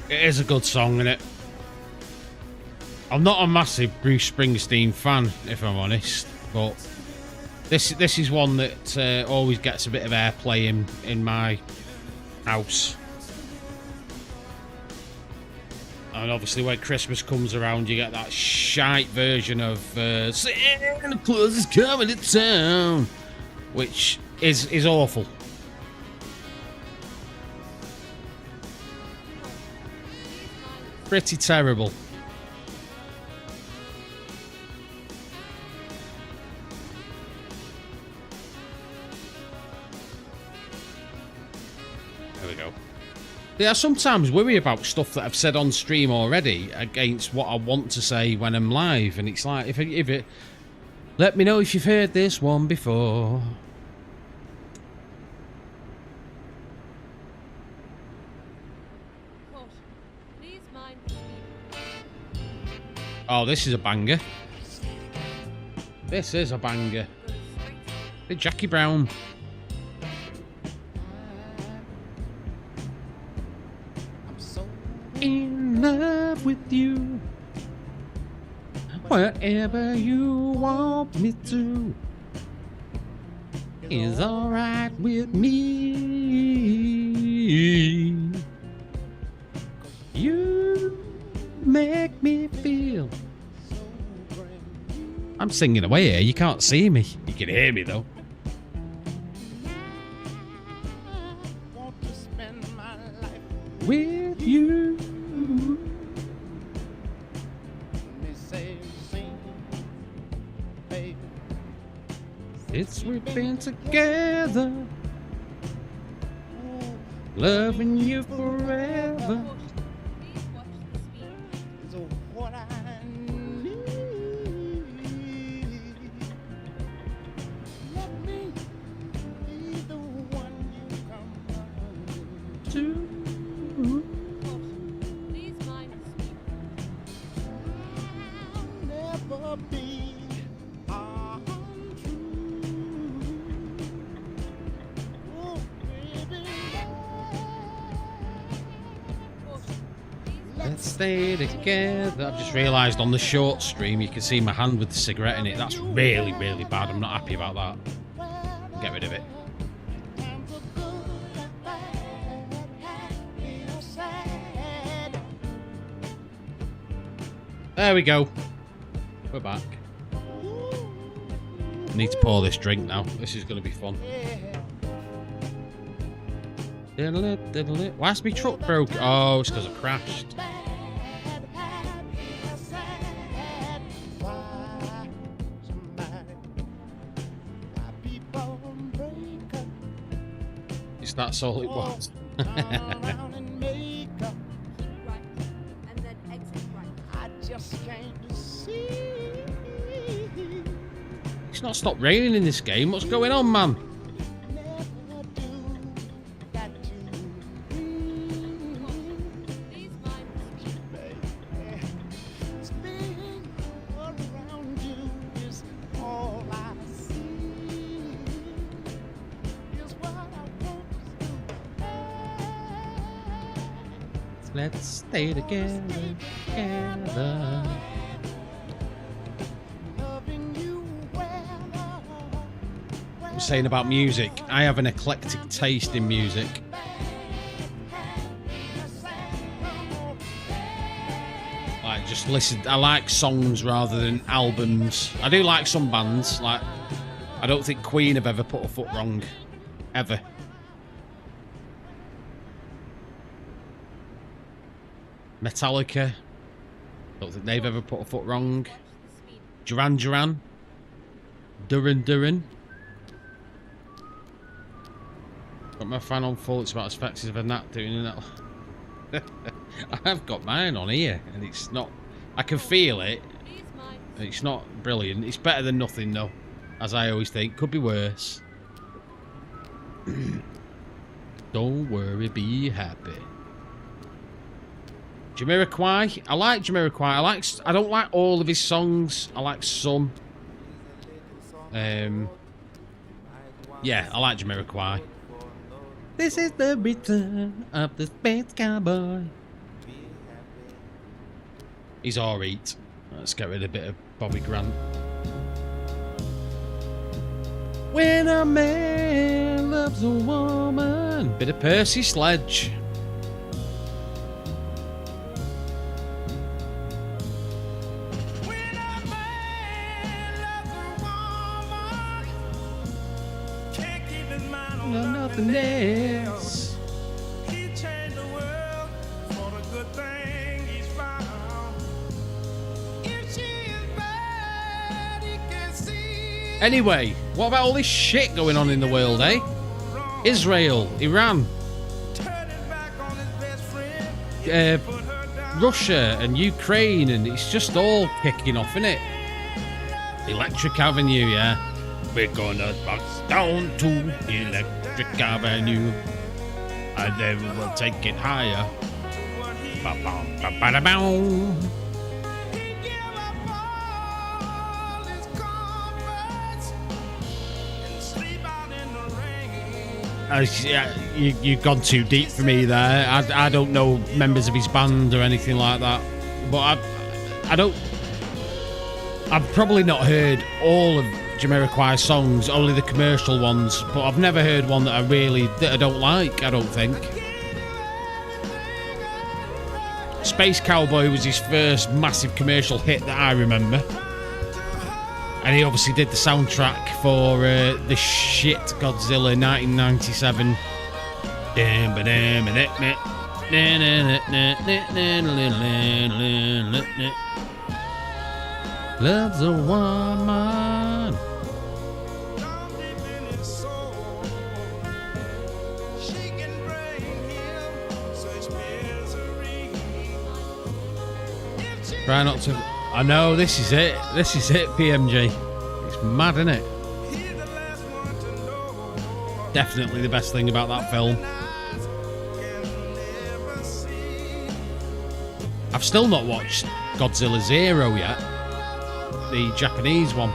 It is a good song, isn't it? I'm not a massive Bruce Springsteen fan, if I'm honest, but this is one that always gets a bit of airplay in my house. And obviously when Christmas comes around, you get that shite version of Santa Claus is coming to town, which is awful. Pretty terrible. There we go. Yeah, I sometimes worry about stuff that I've said on stream already against what I want to say when I'm live, and it's like if it let me know if you've heard this one before. Oh, this is a banger. This is a banger. Hey, Jackie Brown. I'm so in love with you. Whatever you want me to is alright with me. You singing away here. You can't see me. You can hear me though. With you. It's we've been together, loving you forever. Let's stay together. I've just realised on the short stream you can see my hand with the cigarette in it. That's really, really bad. I'm not happy about that. Get rid of it. There we go. We're back. I need to pour this drink now. This is going to be fun. Why's my truck broke? Oh, it's because I crashed. Is that all it was? It's not stopped raining in this game. What's going on, man? Let's stay together, together. I'm saying about music. I have an eclectic taste in music. Like, just listen. I like songs rather than albums. I do like some bands. Like, I don't think Queen have ever put a foot wrong, ever. Metallica, don't think they've ever put a foot wrong. Duran Duran, Duran. Got my fan on full. It's about as fast as a gnat doing that. I've got mine on here, and it's not. I can feel it. It's not brilliant. It's better than nothing, though, as I always think. Could be worse. Don't worry, be happy. Jamiroquai. I like Jamiroquai. I don't like all of his songs. I like some. Yeah, I like Jamiroquai. This is the return of the space cowboy. He's alright. Let's get rid of a bit of Bobby Grant. When a man loves a woman. Bit of Percy Sledge. Nothing else. He changed the world for the good thing he's found. If she is bad, he can see. Anyway, what about all this shit going on in the world, eh? Israel, Iran, Russia and Ukraine, and it's just all kicking off, innit? Electric Avenue, yeah. We're gonna box down to Electric Avenue, and then we'll take it higher. Ba-bam-ba-ba-da-bow. You've gone too deep for me there. I don't know members of his band or anything like that, but I've probably not heard all of Jamiroquai songs, only the commercial ones, but I've never heard one that I don't like, I don't think. Space Cowboy was his first massive commercial hit that I remember. And he obviously did the soundtrack for the shit Godzilla 1997. Love's a woman. Try not to. I know, this is it. This is it, PMG. It's mad, isn't it? Definitely the best thing about that film. I've still not watched Godzilla Zero yet. The Japanese one.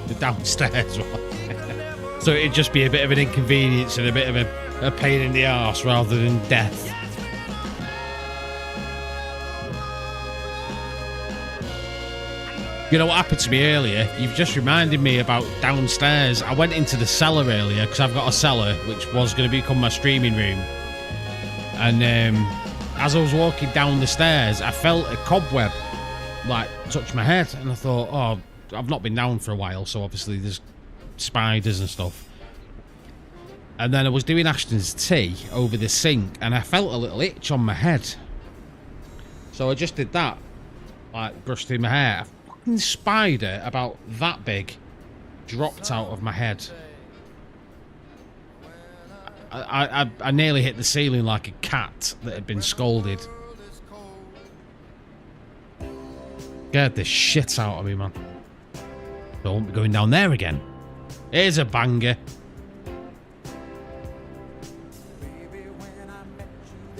The downstairs one. So it'd just be a bit of an inconvenience and a bit of a pain in the arse rather than death. You know what happened to me earlier? You've just reminded me about downstairs. I went into the cellar earlier because I've got a cellar which was going to become my streaming room. And as I was walking down the stairs, I felt a cobweb like touch my head, and I thought, oh, I've not been down for a while, so obviously there's spiders and stuff. And then I was doing Ashton's tea over the sink, and I felt a little itch on my head. So I just did that, like brushed through my hair. A fucking spider about that big dropped out of my head. I nearly hit the ceiling like a cat that had been scolded. Scared the shit out of me, man. I won't be going down there again. Here's a banger.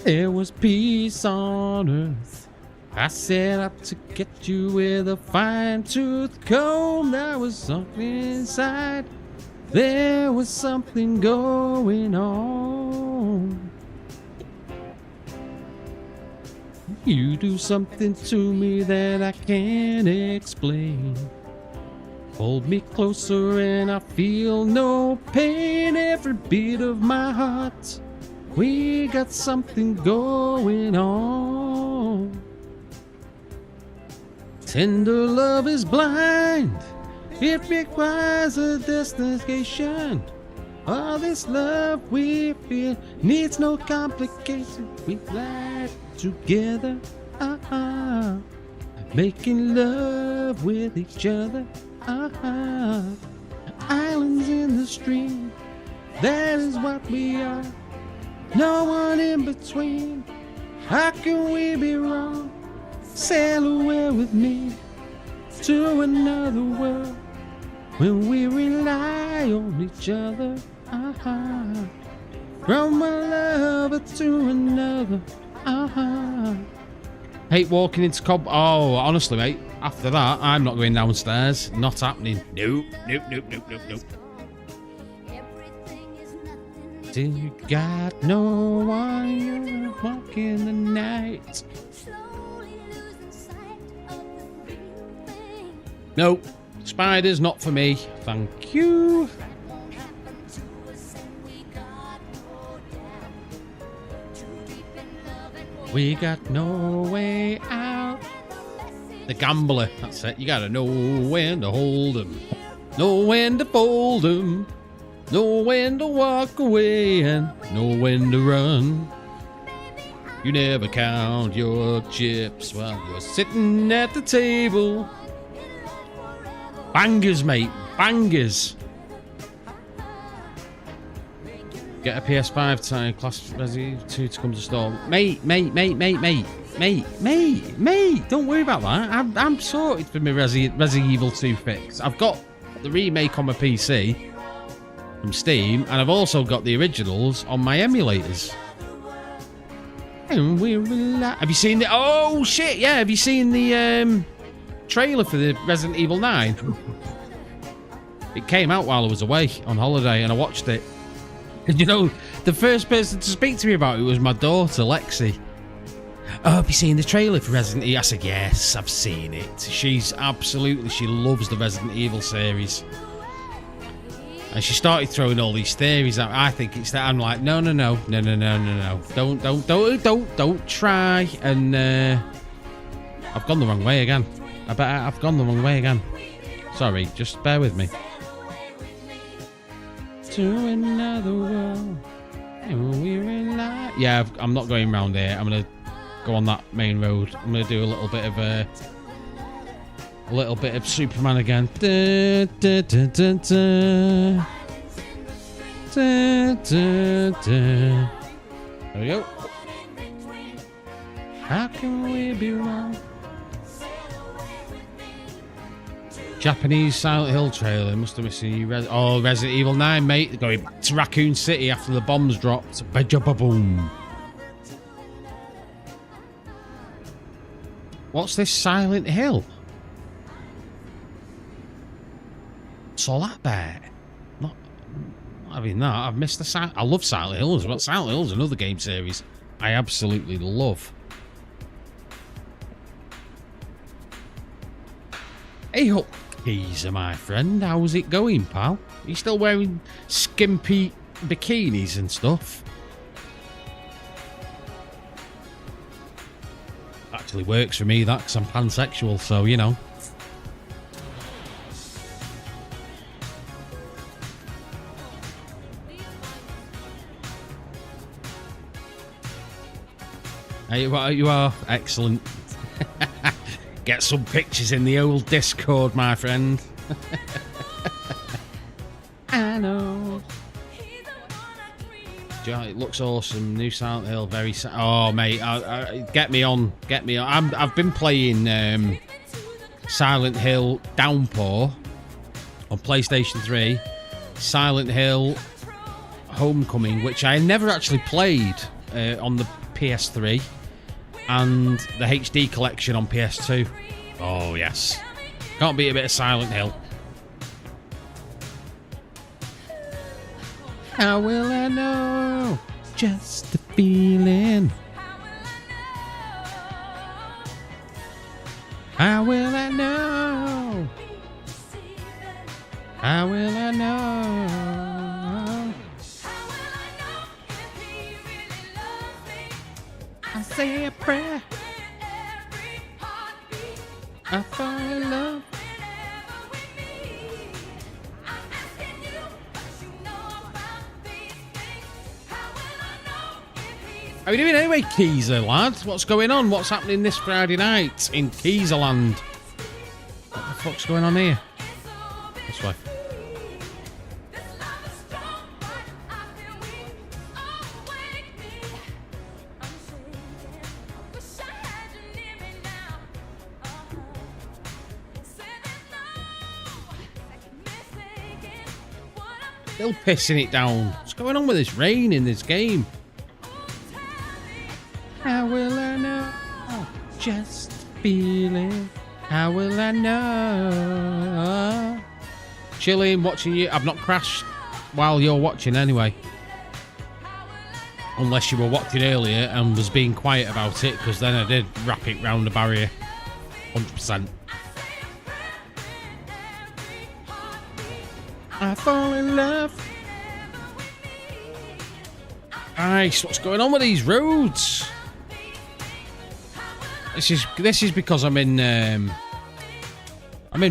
There was peace on earth. I set out to get you with a fine-tooth comb. There was something inside. There was something going on. You do something to me that I can't explain. Hold me closer and I feel no pain. Every beat of my heart, we got something going on. Tender love is blind. It requires a destination. All this love we feel needs no complication. We glide together, making love with each other. Islands in the stream, that is what we are. No one in between. How can we be wrong? Sail away with me to another world, when we rely on each other, from one lover to another, Hate walking into Oh, honestly, mate, after that, I'm not going downstairs. Not happening. Nope. Till you got no one, you're walking the night. Nope. Spiders, not for me. Thank you. We got no way out. The gambler. That's it. You gotta know when to hold 'em. Know when to fold 'em. Know when to walk away and know when to run. You never count your chips while you're sitting at the table. Bangers, mate. Bangers. Get a PS5 time, Class Resi 2 to come to store. Mate. Don't worry about that. I'm sorted for my Resi Evil 2 fix. I've got the remake on my PC from Steam, and I've also got the originals on my emulators. And have you seen the... Oh, shit, yeah. Have you seen the... trailer for the Resident Evil 9. It came out while I was away on holiday and I watched it. And you know, the first person to speak to me about it was my daughter, Lexi. Oh, have you seen the trailer for Resident Evil? I said, yes, I've seen it. She loves the Resident Evil series. And she started throwing all these theories out. I think it's that. I'm like, no. Don't try and I've gone the wrong way again. I bet I've gone the wrong way again. Sorry, just bear with me. To another world. Yeah, I'm not going round here. I'm gonna go on that main road. I'm gonna do a little bit of Superman again. Da, da, da, da, da. Da, da, da. There we go. How can we be wrong? Japanese Silent Hill trailer. Must have missed you. Resident Evil 9, mate. They're going back to Raccoon City after the bombs dropped. Ba-ja-ba-boom. What's this Silent Hill? Saw that bit. Not having that. I've missed the I love Silent Hill as well. Silent Hill is another game series I absolutely love. Hey up, Keezer, my friend. How's it going, pal? Are you still wearing skimpy bikinis and stuff? Actually works for me, that, because I'm pansexual, so, you know. Hey, you are excellent. Get some pictures in the old Discord, my friend. I know. It looks awesome. New Silent Hill, very. Oh, mate, get me on. Get me on. I've been playing Silent Hill Downpour on PlayStation 3. Silent Hill Homecoming, which I never actually played on the PS3. And the HD collection on PS2. Oh, yes. Can't beat a bit of Silent Hill. How will I know? Just a feeling. How will I know? How will I know? I say a prayer. I fall in love. How are you doing anyway, Keezer, lad? What's going on? What's happening this Friday night in Keezerland? What the fuck's going on here? This way. Still pissing it down. What's going on with this rain in this game? How will I know? Just feeling. How will I know? Chilling, watching you. I've not crashed while you're watching anyway. Unless you were watching earlier and was being quiet about it, because then I did wrap it round the barrier. 100%. I fall in love. Nice. What's going on with these roads? This is because I'm in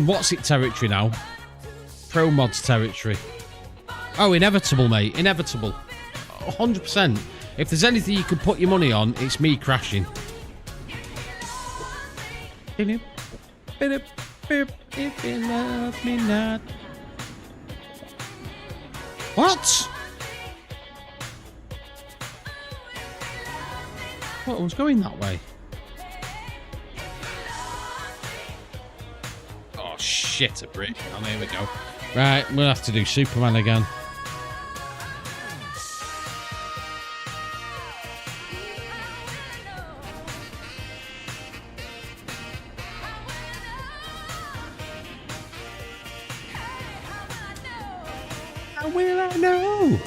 what's it territory now? Pro mods territory. Oh, inevitable, mate. Inevitable. 100%. If there's anything you can put your money on, it's me crashing. If you love me not. What? What was going that way? Oh shit, a brick. Oh, there we go. Right, we'll have to do Superman again. How will I know?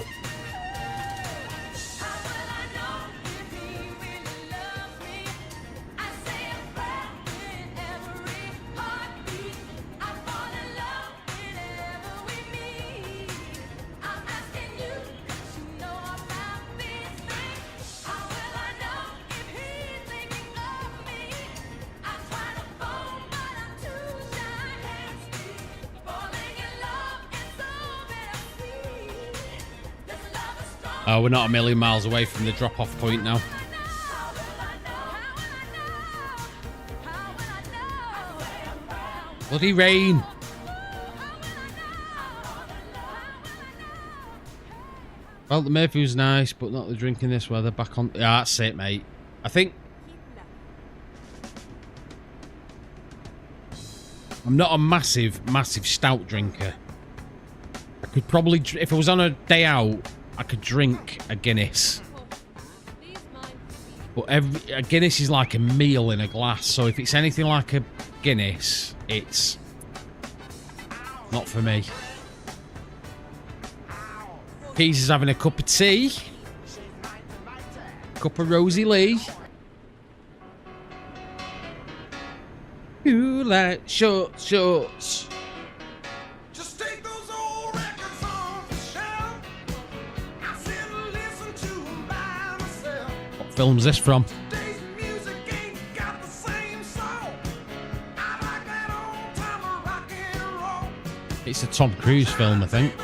Oh, we're not a million miles away from the drop-off point now. Bloody rain. Well, the Murphy's nice, but not the drinking this weather. Back on. Yeah, that's it, mate. I think I'm not a massive stout drinker. I could probably, if I was on a day out, I could drink a Guinness. But a Guinness is like a meal in a glass, so if it's anything like a Guinness, it's not for me. Keys is having a cup of tea. Cup of Rosie Lee. You like short shorts. Just take those old records off the shelf. I sit and listen to them by myself. What film's this from? Today's music ain't got the same soul. I like that old time of rock and roll. It's a Tom Cruise film, I think.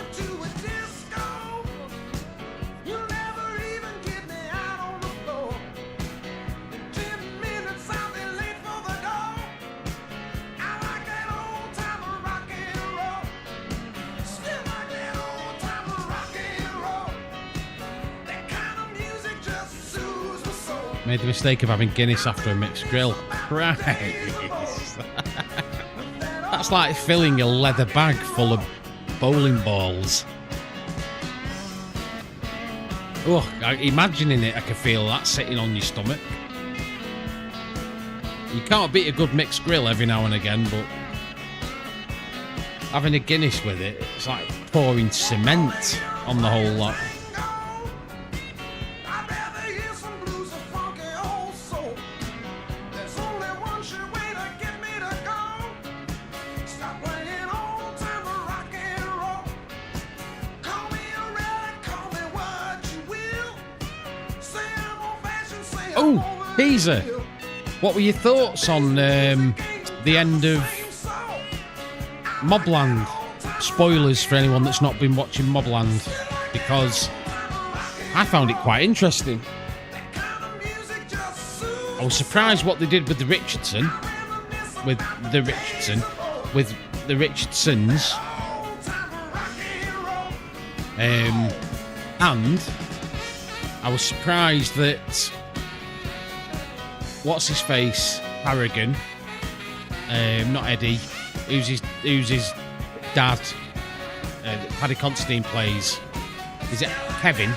Made the mistake of having Guinness after a mixed grill. Christ. That's like filling a leather bag full of bowling balls. Oh, imagining it, I can feel that sitting on your stomach. You can't beat a good mixed grill every now and again, but having a Guinness with it, it's like pouring cement on the whole lot. Oh, Peter, what were your thoughts on the end of Mobland? Spoilers for anyone that's not been watching Mobland, because I found it quite interesting. I was surprised what they did with the Richardsons, and I was surprised that what's his face, Harrigan, not Eddie, who's his dad, Paddy Considine plays. Is it Kevin?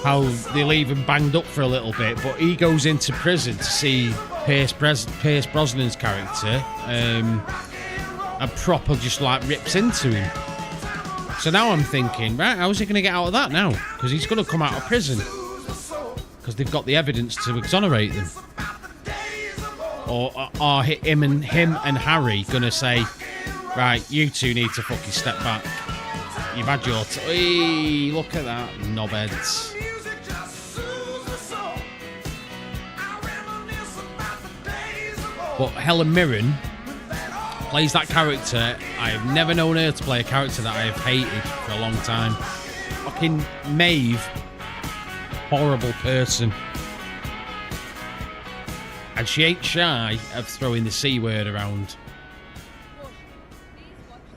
How they leave him banged up for a little bit, but he goes into prison to see Pierce Brosnan's character, and proper just like rips into him. So now I'm thinking, right, how's he going to get out of that now? Because he's going to come out of prison. Because they've got the evidence to exonerate them. Or are him and Harry going to say, right, you two need to fucking step back. You've had your... Hey, look at that, knobheads. But Helen Mirren plays that character. I've never known her to play a character that I have hated for a long time. Fucking Maeve. Horrible person. And she ain't shy of throwing the C word around.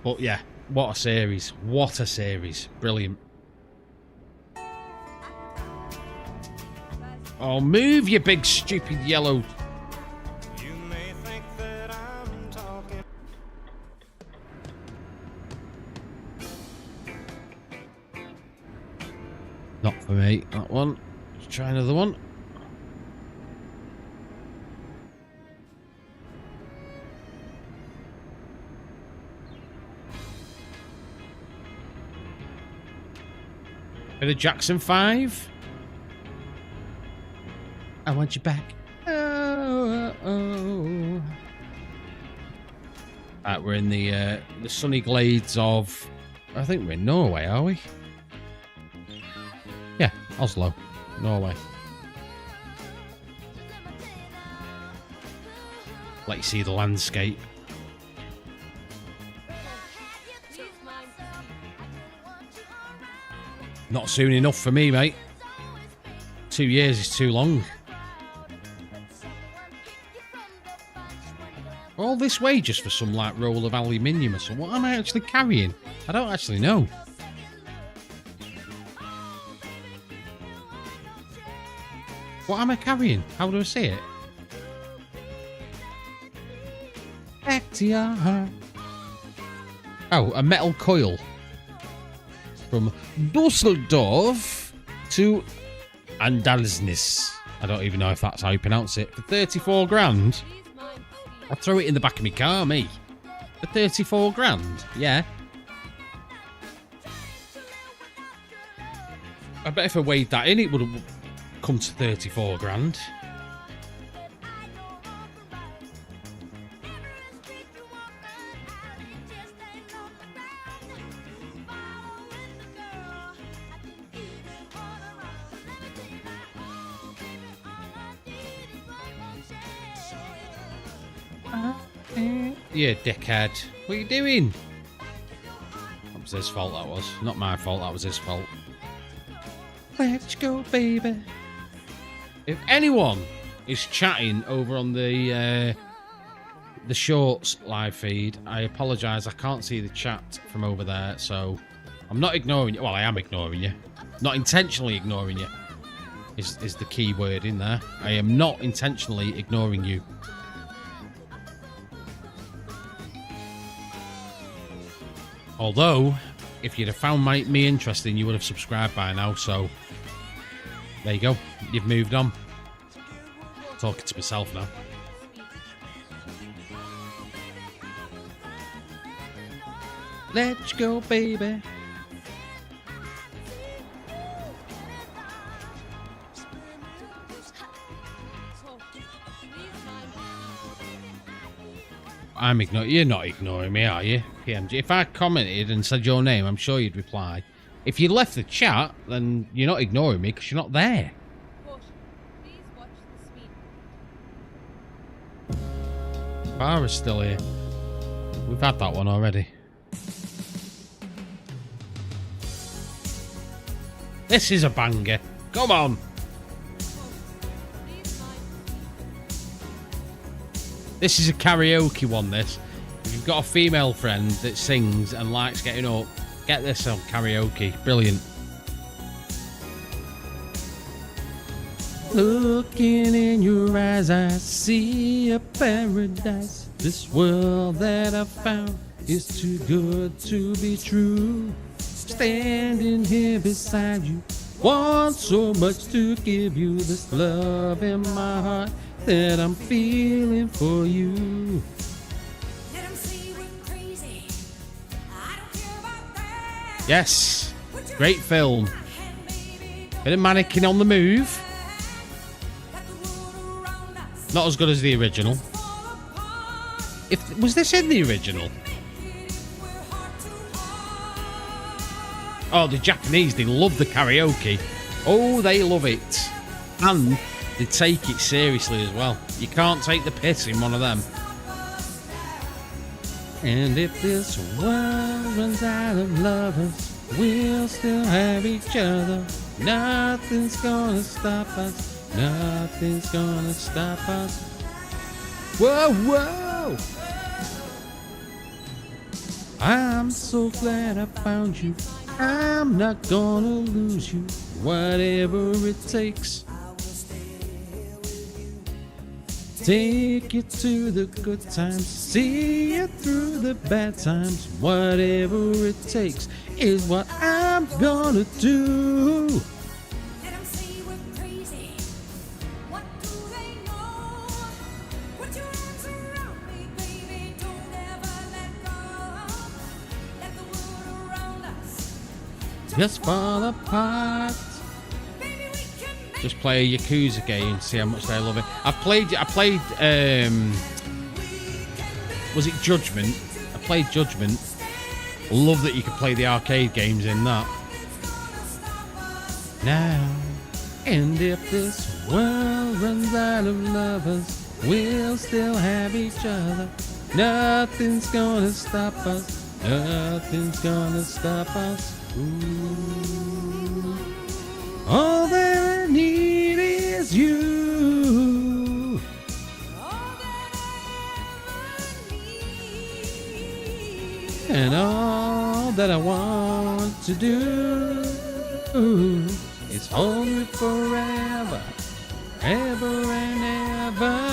But yeah, what a series. What a series. Brilliant. Oh, move, you big stupid yellow... Not for me, that one. Let's try another one. Bit of Jackson 5. I want you back. Oh. Right, we're in the sunny glades of... I think we're in Norway, are we? Yeah, Oslo, Norway. Let you see the landscape. Not soon enough for me, mate. 2 years is too long. All this way just for some like roll of aluminium or something. What am I actually carrying? I don't actually know. What am I carrying? How do I say it? Back to your heart. Oh, a metal coil. From Dusseldorf to Andalsnis. I don't even know if that's how you pronounce it. For 34 grand. I'll throw it in the back of my car, me. For 34 grand, yeah. I bet if I weighed that in, it would have come to 34 grand. You dickhead. What are you doing? That was his fault, that was. Not my fault, that was his fault. Let's go, baby. If anyone is chatting over on the Shorts live feed, I apologise. I can't see the chat from over there, so I'm not ignoring you. Well, I am ignoring you. Not intentionally ignoring you is the key word in there. I am not intentionally ignoring you. Although, if you'd have found me interesting, you would have subscribed by now, so there you go. You've moved on. Talking to myself now. Let's go, baby. I'm ignoring. You're not ignoring me, are you, PMG? If I commented and said your name, I'm sure you'd reply. If you left the chat, then you're not ignoring me because you're not there. Bara's still here. We've had that one already. This is a banger. Come on. This is a karaoke one, this. If you've got a female friend that sings and likes getting up, get this on karaoke. Brilliant. Looking in your eyes, I see a paradise. This world that I found is too good to be true. Standing here beside you, want so much to give you this love in my heart that I'm feeling for you. Yes, great film. Bit of Mannequin on the Move. Not as good as the original. Was this in the original? Oh, the Japanese, they love the karaoke. Oh, they love it. And they take it seriously as well. You can't take the piss in one of them. And if this world runs out of lovers, we'll still have each other. Nothing's gonna stop us. Nothing's gonna stop us. Whoa, whoa! I'm so glad I found you. I'm not gonna lose you. Whatever it takes. Take you to the good times, see you through the bad times. Whatever it takes is what I'm gonna do. Just fall apart. Just play a Yakuza game, see how much they love it. I played was it Judgment? I played Judgment. Love that you could play the arcade games in that. Now, and if this world runs out of lovers, we'll still have each other. Nothing's gonna stop us. Nothing's gonna stop us. Ooh. All that I need is you. And all that I want to do is hold you forever, ever and ever.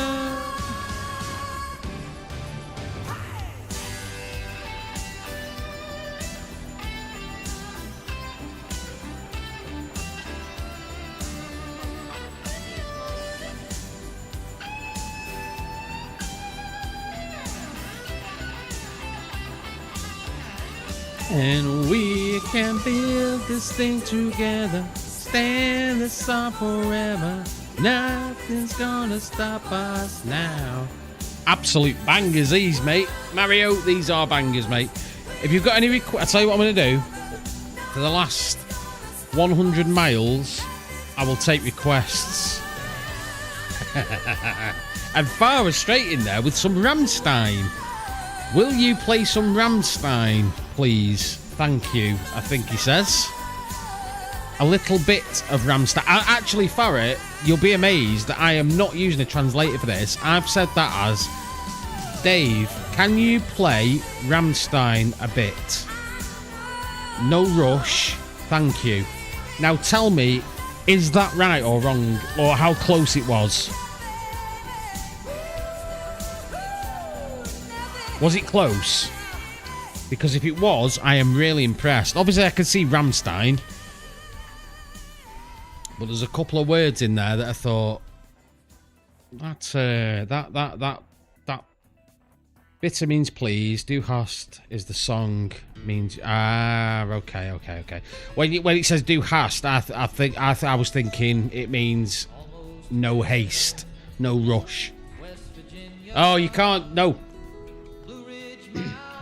And we can build this thing together, stand this on forever. Nothing's gonna stop us now. Absolute bangers these, mate. Mario, these are bangers, mate. If you've got any requests, I'll tell you what I'm going to do. For the last 100 miles, I will take requests. And Farah's straight in there with some Rammstein. Will you play some Rammstein, please? Thank you, I think he says. A little bit of Rammstein. Actually, Farah, you'll be amazed that I am not using a translator for this. I've said that as, Dave, can you play Rammstein a bit? No rush, thank you. Now tell me, is that right or wrong? Or how close it was? Was it close? Because if it was, I am really impressed. Obviously, I can see Rammstein. But there's a couple of words in there that I thought... That bitter means please. Du hast is the song. Means... okay. When it says du hast, I was thinking it means no haste. No rush. Oh, you can't... No.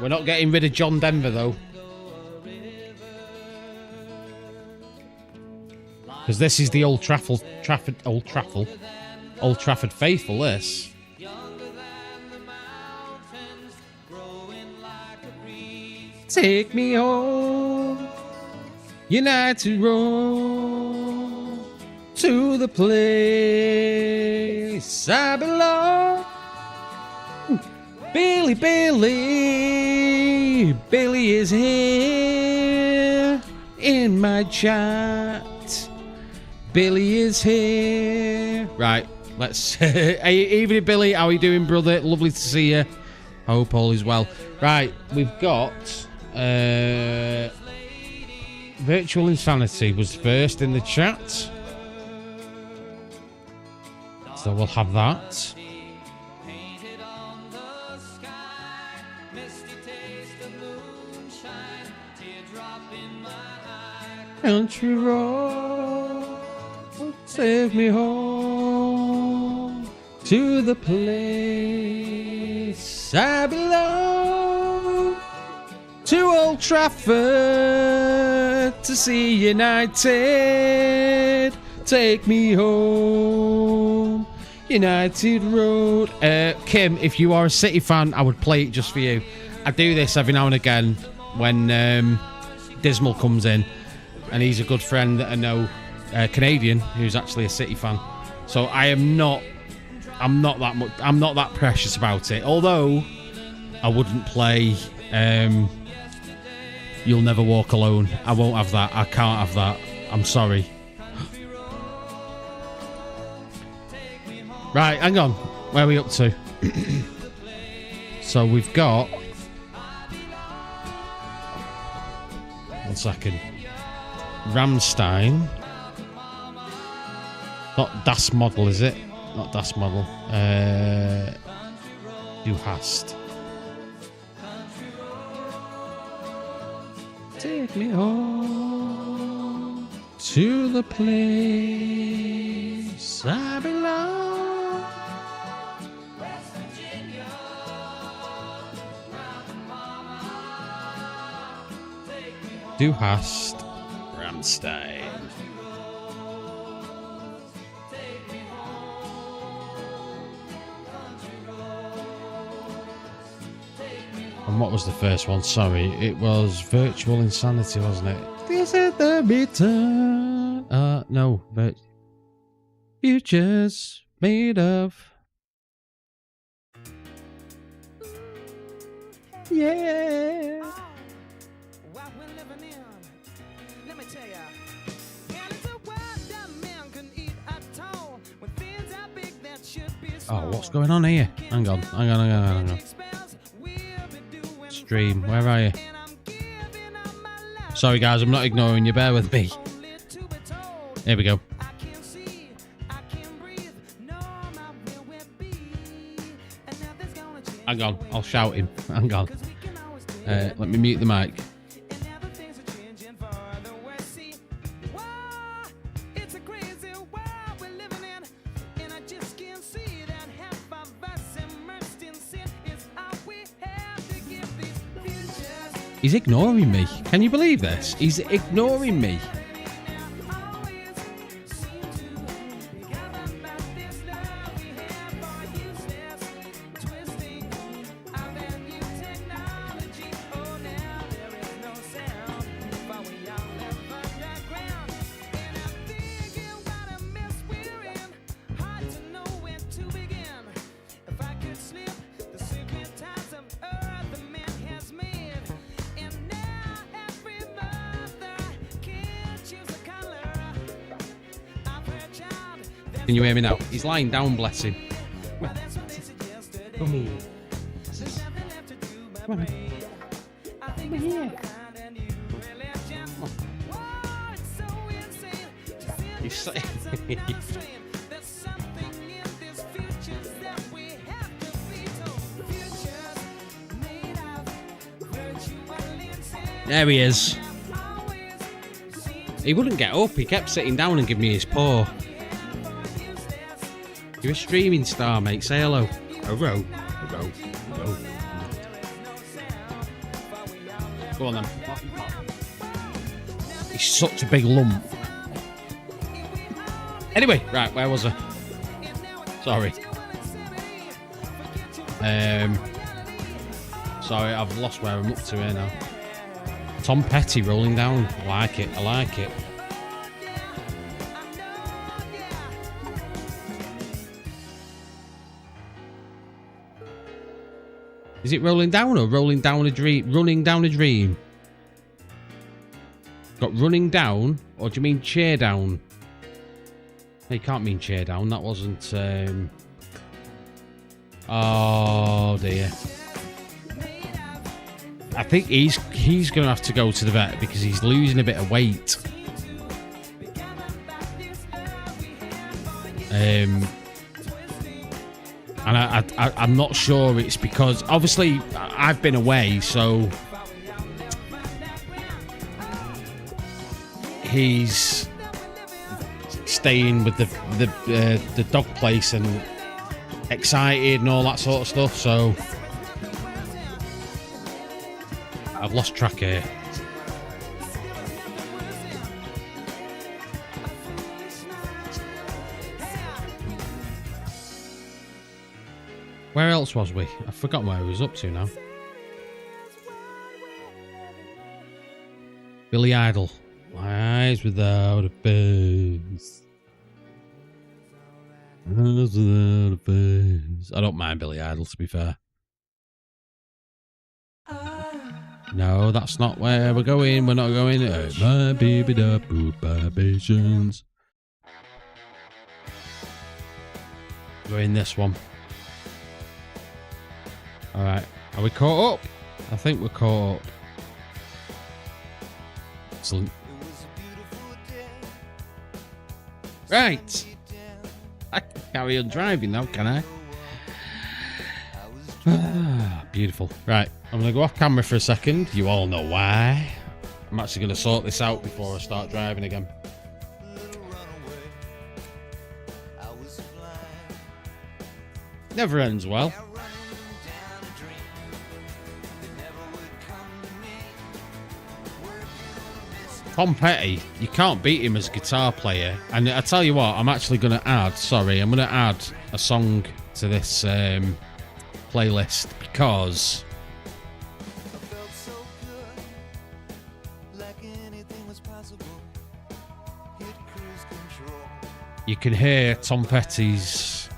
We're not getting rid of John Denver, though. Because this is the Old Trafford faithful, this. Take me home, United Road, to the place I belong. Billy is here in my chat. Billy is here. Right, let's... Hey, evening, Billy. How are you doing, brother? Lovely to see you. Hope all is well. Right, we've got... Virtual Insanity was first in the chat. So we'll have that. Country road, take me home to the place I belong. To Old Trafford to see United. Take me home, United Road. Kim, if you are a City fan, I would play it just for you. I do this every now and again when Dismal comes in. And he's a good friend that I know, Canadian, who's actually a City fan. So I'm not that precious about it. Although I wouldn't play You'll Never Walk Alone. I won't have that. I can't have that. I'm sorry. Right, hang on. Where are we up to? So we've got... One second. Rammstein. Not Das Model, is it? Not Das Model. Du hast. Take me home to the place I belong. West Virginia, Du hast. Rammstein. And what was the first one? Sorry, it was Virtual Insanity, wasn't it? This is the return. No, futures made of. Yeah. Oh, what's going on here? Hang on. Stream, where are you? Sorry guys, I'm not ignoring you, bear with me. Here we go. Hang on, I'll shout him. Hang on. Let me mute the mic. He's ignoring me. Can you believe this? He's ignoring me. Can you hear me now? He's lying down, bless him. Come here. Come on. Come here. He's so... There he is. He wouldn't get up. He kept sitting down and giving me his paw. You're a streaming star, mate. Say hello. Hello. Hello. Hello. Go on then. He's such a big lump. Anyway, right, where was I? Sorry. Sorry, I've lost where I'm up to here now. Tom Petty, Rolling Down. I like it. I like it. Is it Rolling Down or Rolling Down a Dream? Running Down a Dream. Got Running Down, or do you mean Cheer Down? No, you can't mean Cheer Down. That wasn't. Oh dear. I think he's going to have to go to the vet because he's losing a bit of weight. And I'm not sure it's because, obviously, I've been away, so he's staying with the dog place and excited and all that sort of stuff, so I've lost track here. Where else was we? I've forgotten where we was up to now. Billy Idol. My eyes without a face. Eyes without a face. I don't mind Billy Idol, to be fair. No, that's not where we're going. We're not going. My baby da boop vibrations. We're in this one. Alright, are we caught up? I think we're caught up. Excellent. Right. I can carry on driving now, can I? Ah, beautiful. Right, I'm going to go off camera for a second. You all know why. I'm actually going to sort this out before I start driving again. Never ends well. Tom Petty, you can't beat him as a guitar player. And I tell you what, I'm actually going to add, I'm going to add a song to this playlist because You can hear Tom Petty's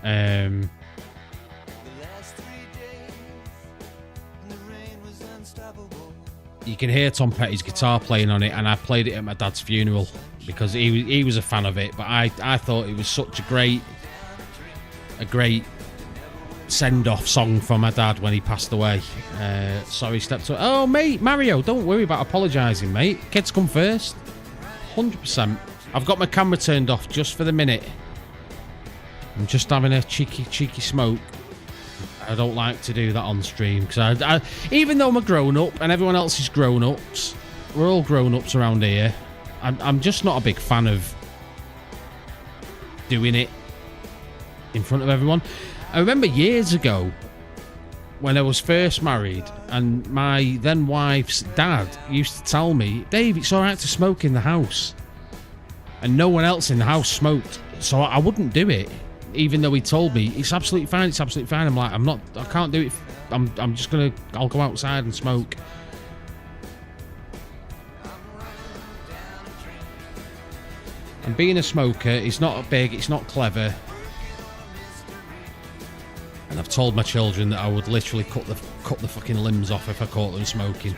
you can hear Tom Petty's guitar playing on it, and I played it at my dad's funeral because he was a fan of it. But I thought it was such a great send-off song for my dad when he passed away. Sorry, stepped up. Oh, mate, Mario, don't worry about apologising, mate. Kids come first. 100%. I've got my camera turned off just for the minute. I'm just having a cheeky smoke. I don't like to do that on stream because I even though I'm a grown-up and everyone else is grown-ups, we're all grown-ups around here. I'm just not a big fan of doing it in front of everyone. I remember years ago when I was first married and my then wife's dad used to tell me, Dave, it's all right to smoke in the house. And no one else in the house smoked, so I wouldn't do it. Even though he told me it's absolutely fine, it's absolutely fine. I'm like, I can't do it. I'm just I'll go outside and smoke. And being a smoker is not big, it's not clever. And I've told my children that I would literally cut the fucking limbs off if I caught them smoking.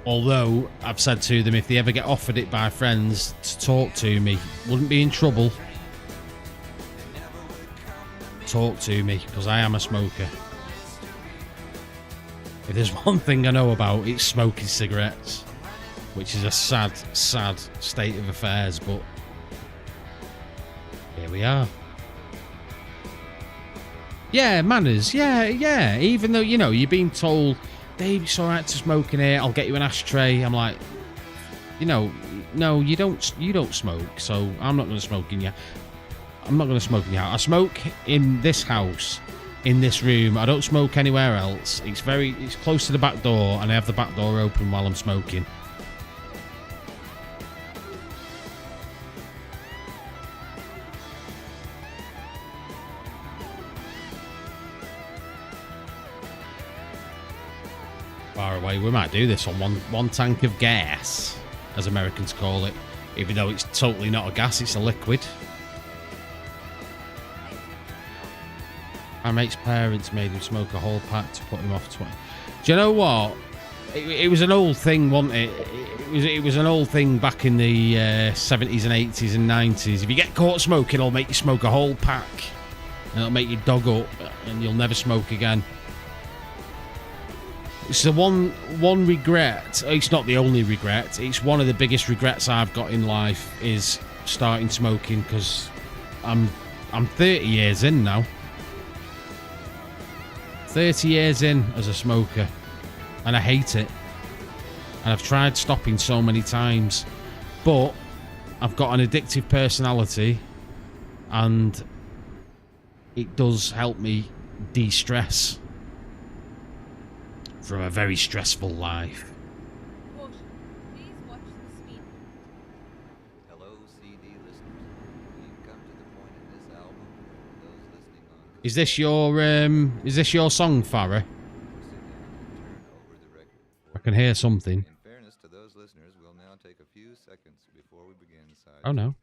Although I've said to them, if they ever get offered it by friends to talk to me, wouldn't be in trouble. Talk to me, because I am a smoker. If there's one thing I know about, it's smoking cigarettes, which is a sad state of affairs, but here we are. Yeah, manners, yeah. Even though, you know, you're being told, Dave, it's all right to smoke in here, I'll get you an ashtray. I'm like, you know, no, you don't smoke, so I'm not going to smoke in you. I'm not going to smoke in your house. I smoke in this house, in this room. I don't smoke anywhere else. It's close to the back door, and I have the back door open while I'm smoking. Far away. We might do this on one tank of gas, as Americans call it, even though it's totally not a gas, it's a liquid. My mate's parents made him smoke a whole pack to put him off 20. Do you know what? It was an old thing, wasn't it? It was an old thing back in the 70s and 80s and 90s. If you get caught smoking, it'll make you smoke a whole pack. And it'll make you dog up and you'll never smoke again. It's the one regret. It's not the only regret. It's one of the biggest regrets I've got in life is starting smoking, because I'm 30 years in now. 30 years in as a smoker, and I hate it. And I've tried stopping so many times, but I've got an addictive personality, and it does help me de-stress from a very stressful life. Is this your song, Farah? I can hear something. In fairness to those listeners, we'll now take a few seconds before we begin. Oh no.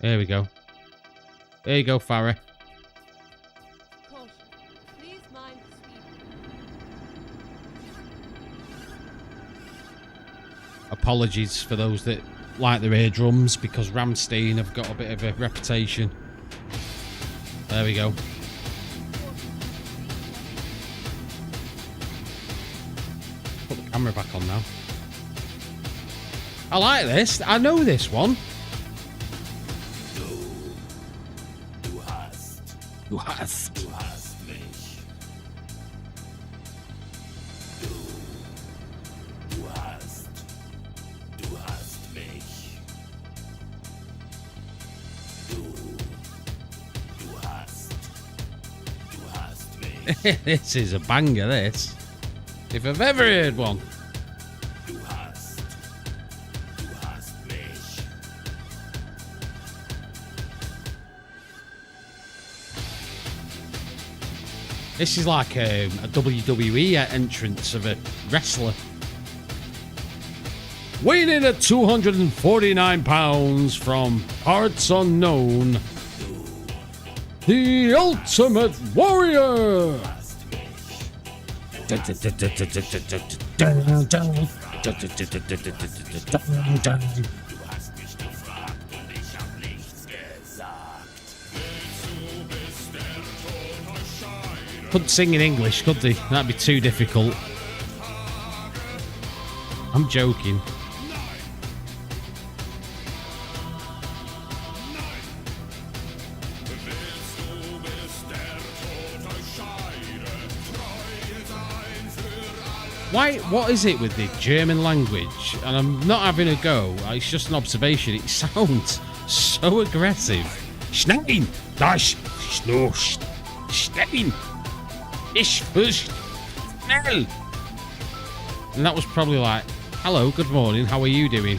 There we go. There you go, Farah. Caution. Please mind the speed. Apologies for those that like their eardrums, because Rammstein have got a bit of a reputation. There we go. Put the camera back on now. I like this. I know this one. Du hast mich. Du hast mich. Du hast mich. This is a banger, this. If I've ever heard one. Du hast mich. This is like a WWE entrance of a wrestler. Weighing in at 249 pounds from parts unknown, the Ultimate Warrior. Couldn't sing in English, could they? That'd be too difficult. I'm joking. Why? What is it with the German language? And I'm not having a go. It's just an observation. It sounds so aggressive. Schnein, das, schnosh, schnein, ich fisch, schnell. And that was probably like, hello, good morning, how are you doing?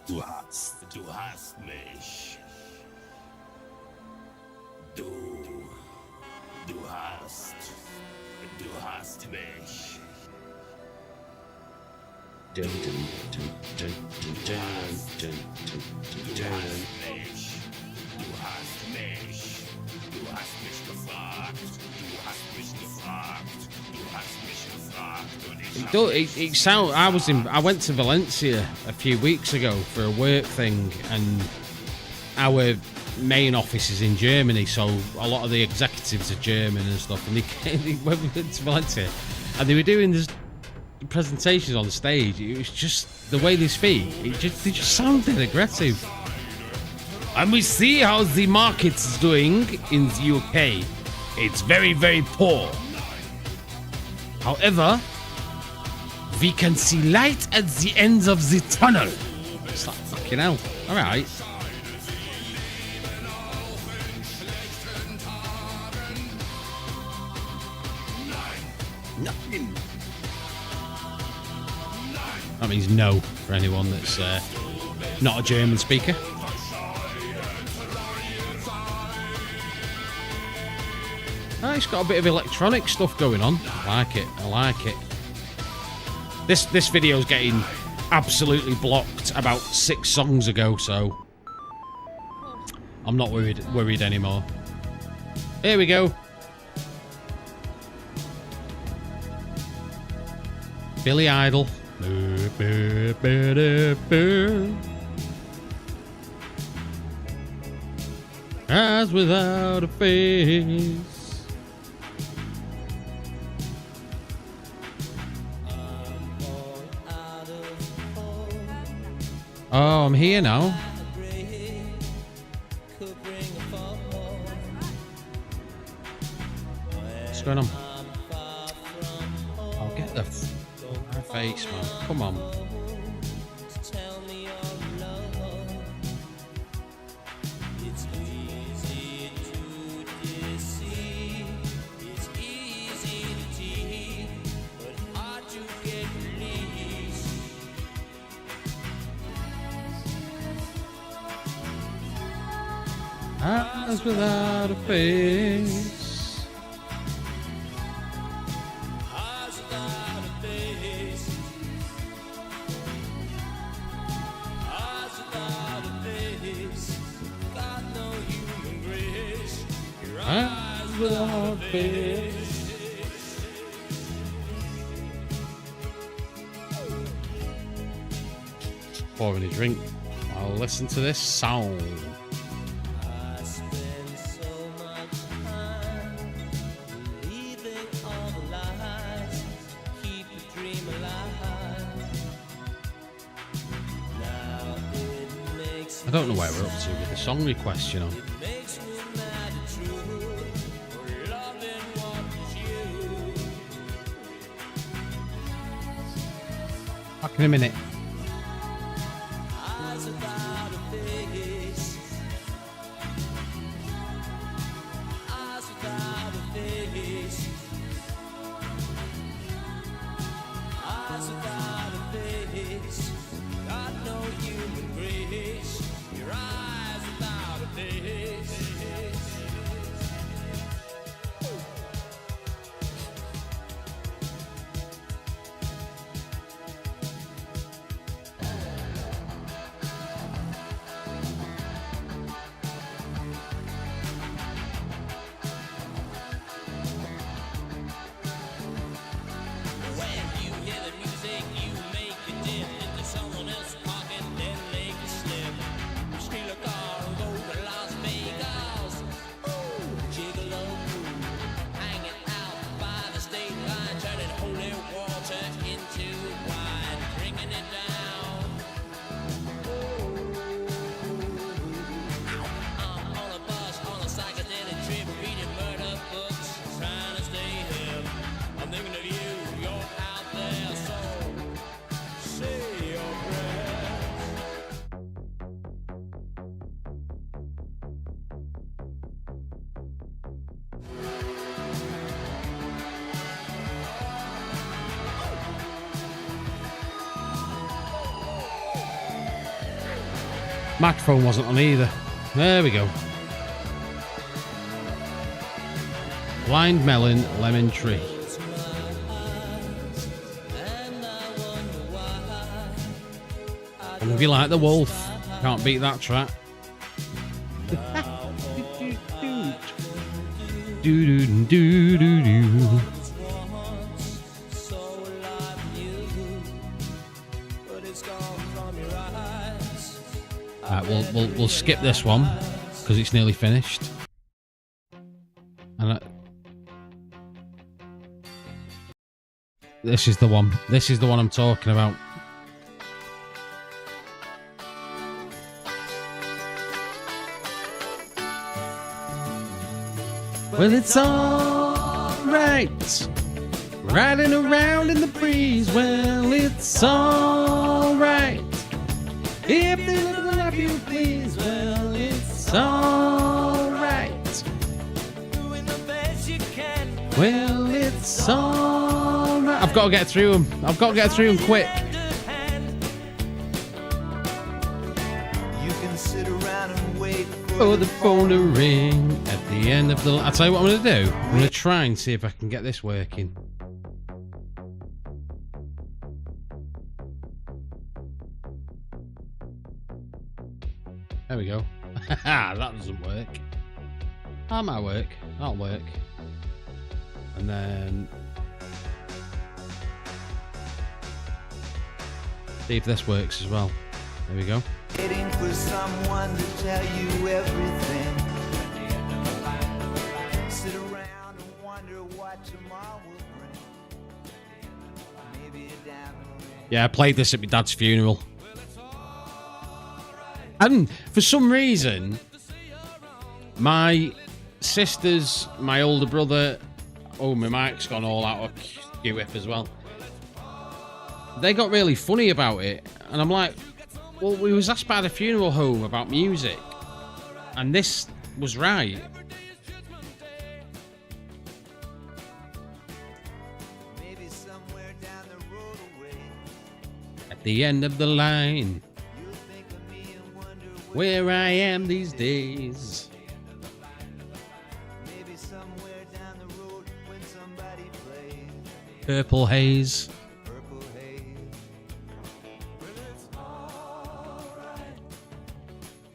Du hast mich. Du hast mich. Dun, dun, dun, dun, dun, dun, dun, dun, dun. Du hast mich. Du hast mich gefragt. Du hast mich gefragt. Du hast mich gefragt. Und ich I went to Valencia a few weeks ago for a work thing, and our main office is in Germany, so a lot of the executives are German and stuff. And when we went to Valencia, and they were doing this presentations on stage, it was just the way they speak. They just sounded aggressive. And we see how the market's doing in the UK. It's very, very poor. However, we can see light at the end of the tunnel. It's like, fucking hell. All right. That means no for anyone that's not a German speaker. Oh, it's got a bit of electronic stuff going on. I like it. This video's getting absolutely blocked about 6 songs ago, so I'm not worried anymore. Here we go. Billy Idol. Eyes without a face. Oh, I'm here now. What's going on? I'll get the face, man. Come on. Eyes without a face. Eyes without a face. Eyes without a face. Got no human grace. Your Eyes without a face. Pouring a drink. I'll listen to this sound. I don't know where we're up to with the song request, you know. Back in a minute. Microphone wasn't on either. There we go. Blind melon, lemon tree. And if you like the wolf, can't beat that track. Right, we'll skip this one because it's nearly finished. And this is the one. This is the one I'm talking about. Well, it's all right, riding around in the breeze. Well, it's all right, if they live the life you please. Well, it's all right, doing the best you can. Well, it's all right. I've got to get through them. I've got to get through them quick. You can sit around and wait For the phone to ring at the end of the... I'll tell you what I'm going to do. I'm going to try and see if I can get this working. There we go. That doesn't work. That might work. That'll work. And then... see if this works as well. There we go. waiting for someone to tell you everything. Sit around and wonder what tomorrow will bring. Maybe a diamond ring. Yeah, I played this at my dad's funeral. And for some reason, my sisters, my older brother, oh, my mic's gone all out of QF as well. They got really funny about it. And I'm like, well, we was asked by the funeral home about music. And this was right. Maybe somewhere down the road away. At the end of the line, You'll think of me and wonder where I am these days. maybe somewhere down the road when somebody plays Purple haze. Purple Haze.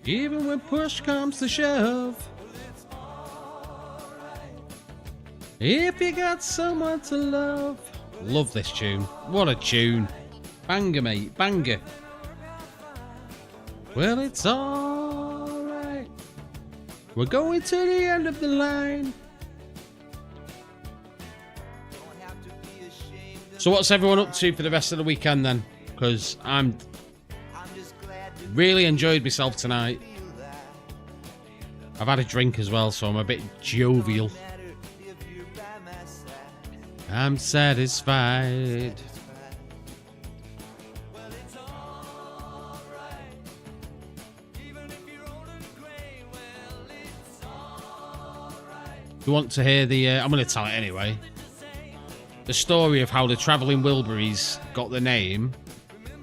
Even when push comes to shove. If you got someone to love. Love this tune. What a tune. Banger, mate. Banger. Well, it's alright. We're going to the end of the line. Don't have to be ashamed of So what's everyone up to for the rest of the weekend then? Because I'm just glad to really enjoyed myself tonight. feel that. I've had a drink as well, so I'm a bit jovial. Matter if you're by my side. I'm satisfied. You want to hear the... I'm going to tell it anyway. The story of how the Travelling Wilburys got the name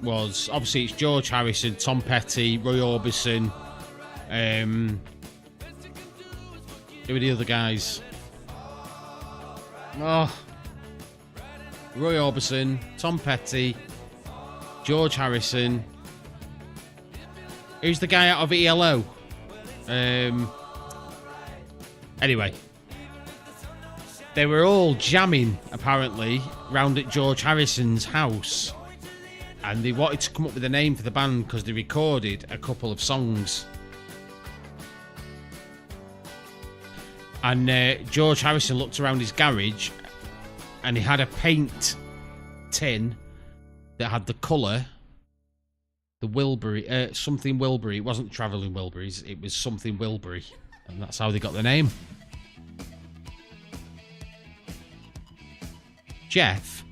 was... obviously, it's George Harrison, Tom Petty, Roy Orbison. Who are the other guys? Oh... Roy Orbison, Tom Petty, George Harrison. Who's the guy out of ELO? Anyway. They were all jamming, apparently, round at George Harrison's house. And they wanted to come up with a name for the band because they recorded a couple of songs. And George Harrison looked around his garage and he had a paint tin that had the colour, the Wilbury, something Wilbury. It wasn't Travelling Wilburys, it was something Wilbury. And that's how they got the name. Jeff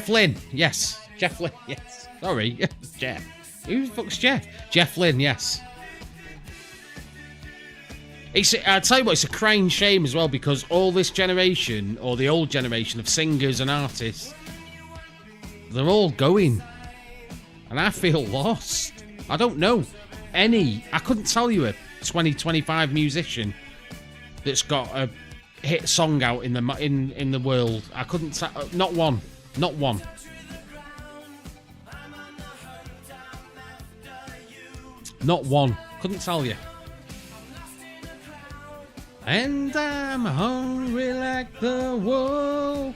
Lynne, yes. Jeff Lynne, yes. Sorry, Jeff. Who the fuck's Jeff? Jeff Lynne, yes. I'll tell you what, it's a crying shame as well because all this generation, or the old generation of singers and artists, they're all going. And I feel lost. I don't know any. I couldn't tell you a 2025 musician that's got a hit song out in the world. I couldn't. Not one. Not one. Not one. Couldn't tell you. And I'm hungry like the wolf.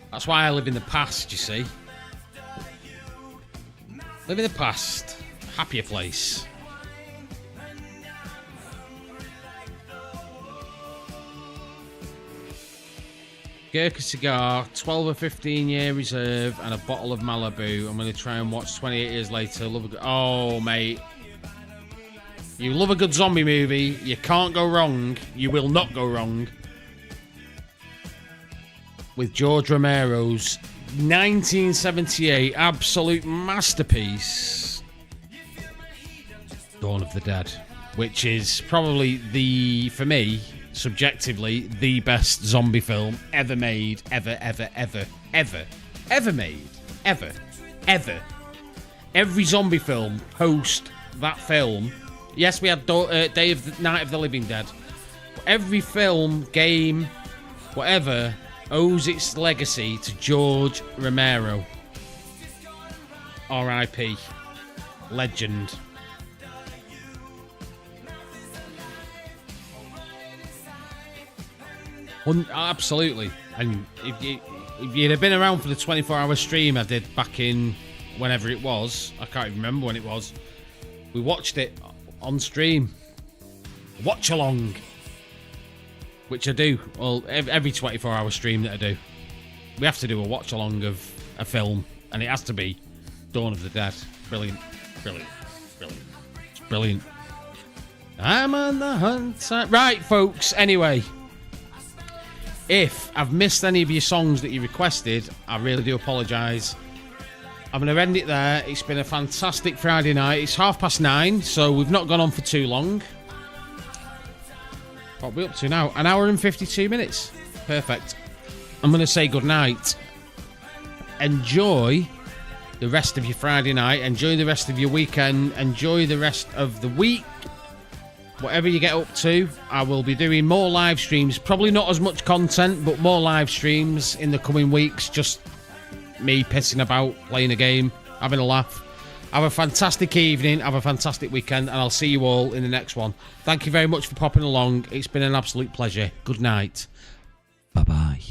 That's why I live in the past, you see. Live in the past. Happier place. Gurkha cigar, 12 or 15 year reserve, and a bottle of Malibu. I'm going to try and watch 28 years later. Oh, mate. You love a good zombie movie. You can't go wrong. You will not go wrong with George Romero's 1978 absolute masterpiece, Dawn of the Dead, which is probably for me, subjectively, the best zombie film ever made, ever made, ever. Every zombie film post that film, yes, we had Night of the Living Dead, but every film, game, whatever, owes its legacy to George Romero. R.I.P. Legend. Absolutely. And if you'd have been around for the 24-hour stream I did back in whenever it was, I can't even remember when it was, we watched it on stream. Watch along. Which I do. Well, every 24-hour stream that I do. We have to do a watch along of a film, and it has to be Dawn of the Dead. Brilliant. Brilliant. Brilliant. It's brilliant. I'm on the hunt. Right, folks. Anyway, if I've missed any of your songs that you requested, I really do apologise. I'm going to end it there. It's been a fantastic Friday night. It's 9:30, so we've not gone on for too long. What are we up to now? 1 hour and 52 minutes. Perfect. I'm going to say good night. Enjoy the rest of your Friday night. Enjoy the rest of your weekend. Enjoy the rest of the week. Whatever you get up to, I will be doing more live streams. Probably not as much content, but more live streams in the coming weeks. Just me pissing about, playing a game, having a laugh. Have a fantastic evening, have a fantastic weekend, and I'll see you all in the next one. Thank you very much for popping along. It's been an absolute pleasure. Good night. Bye-bye.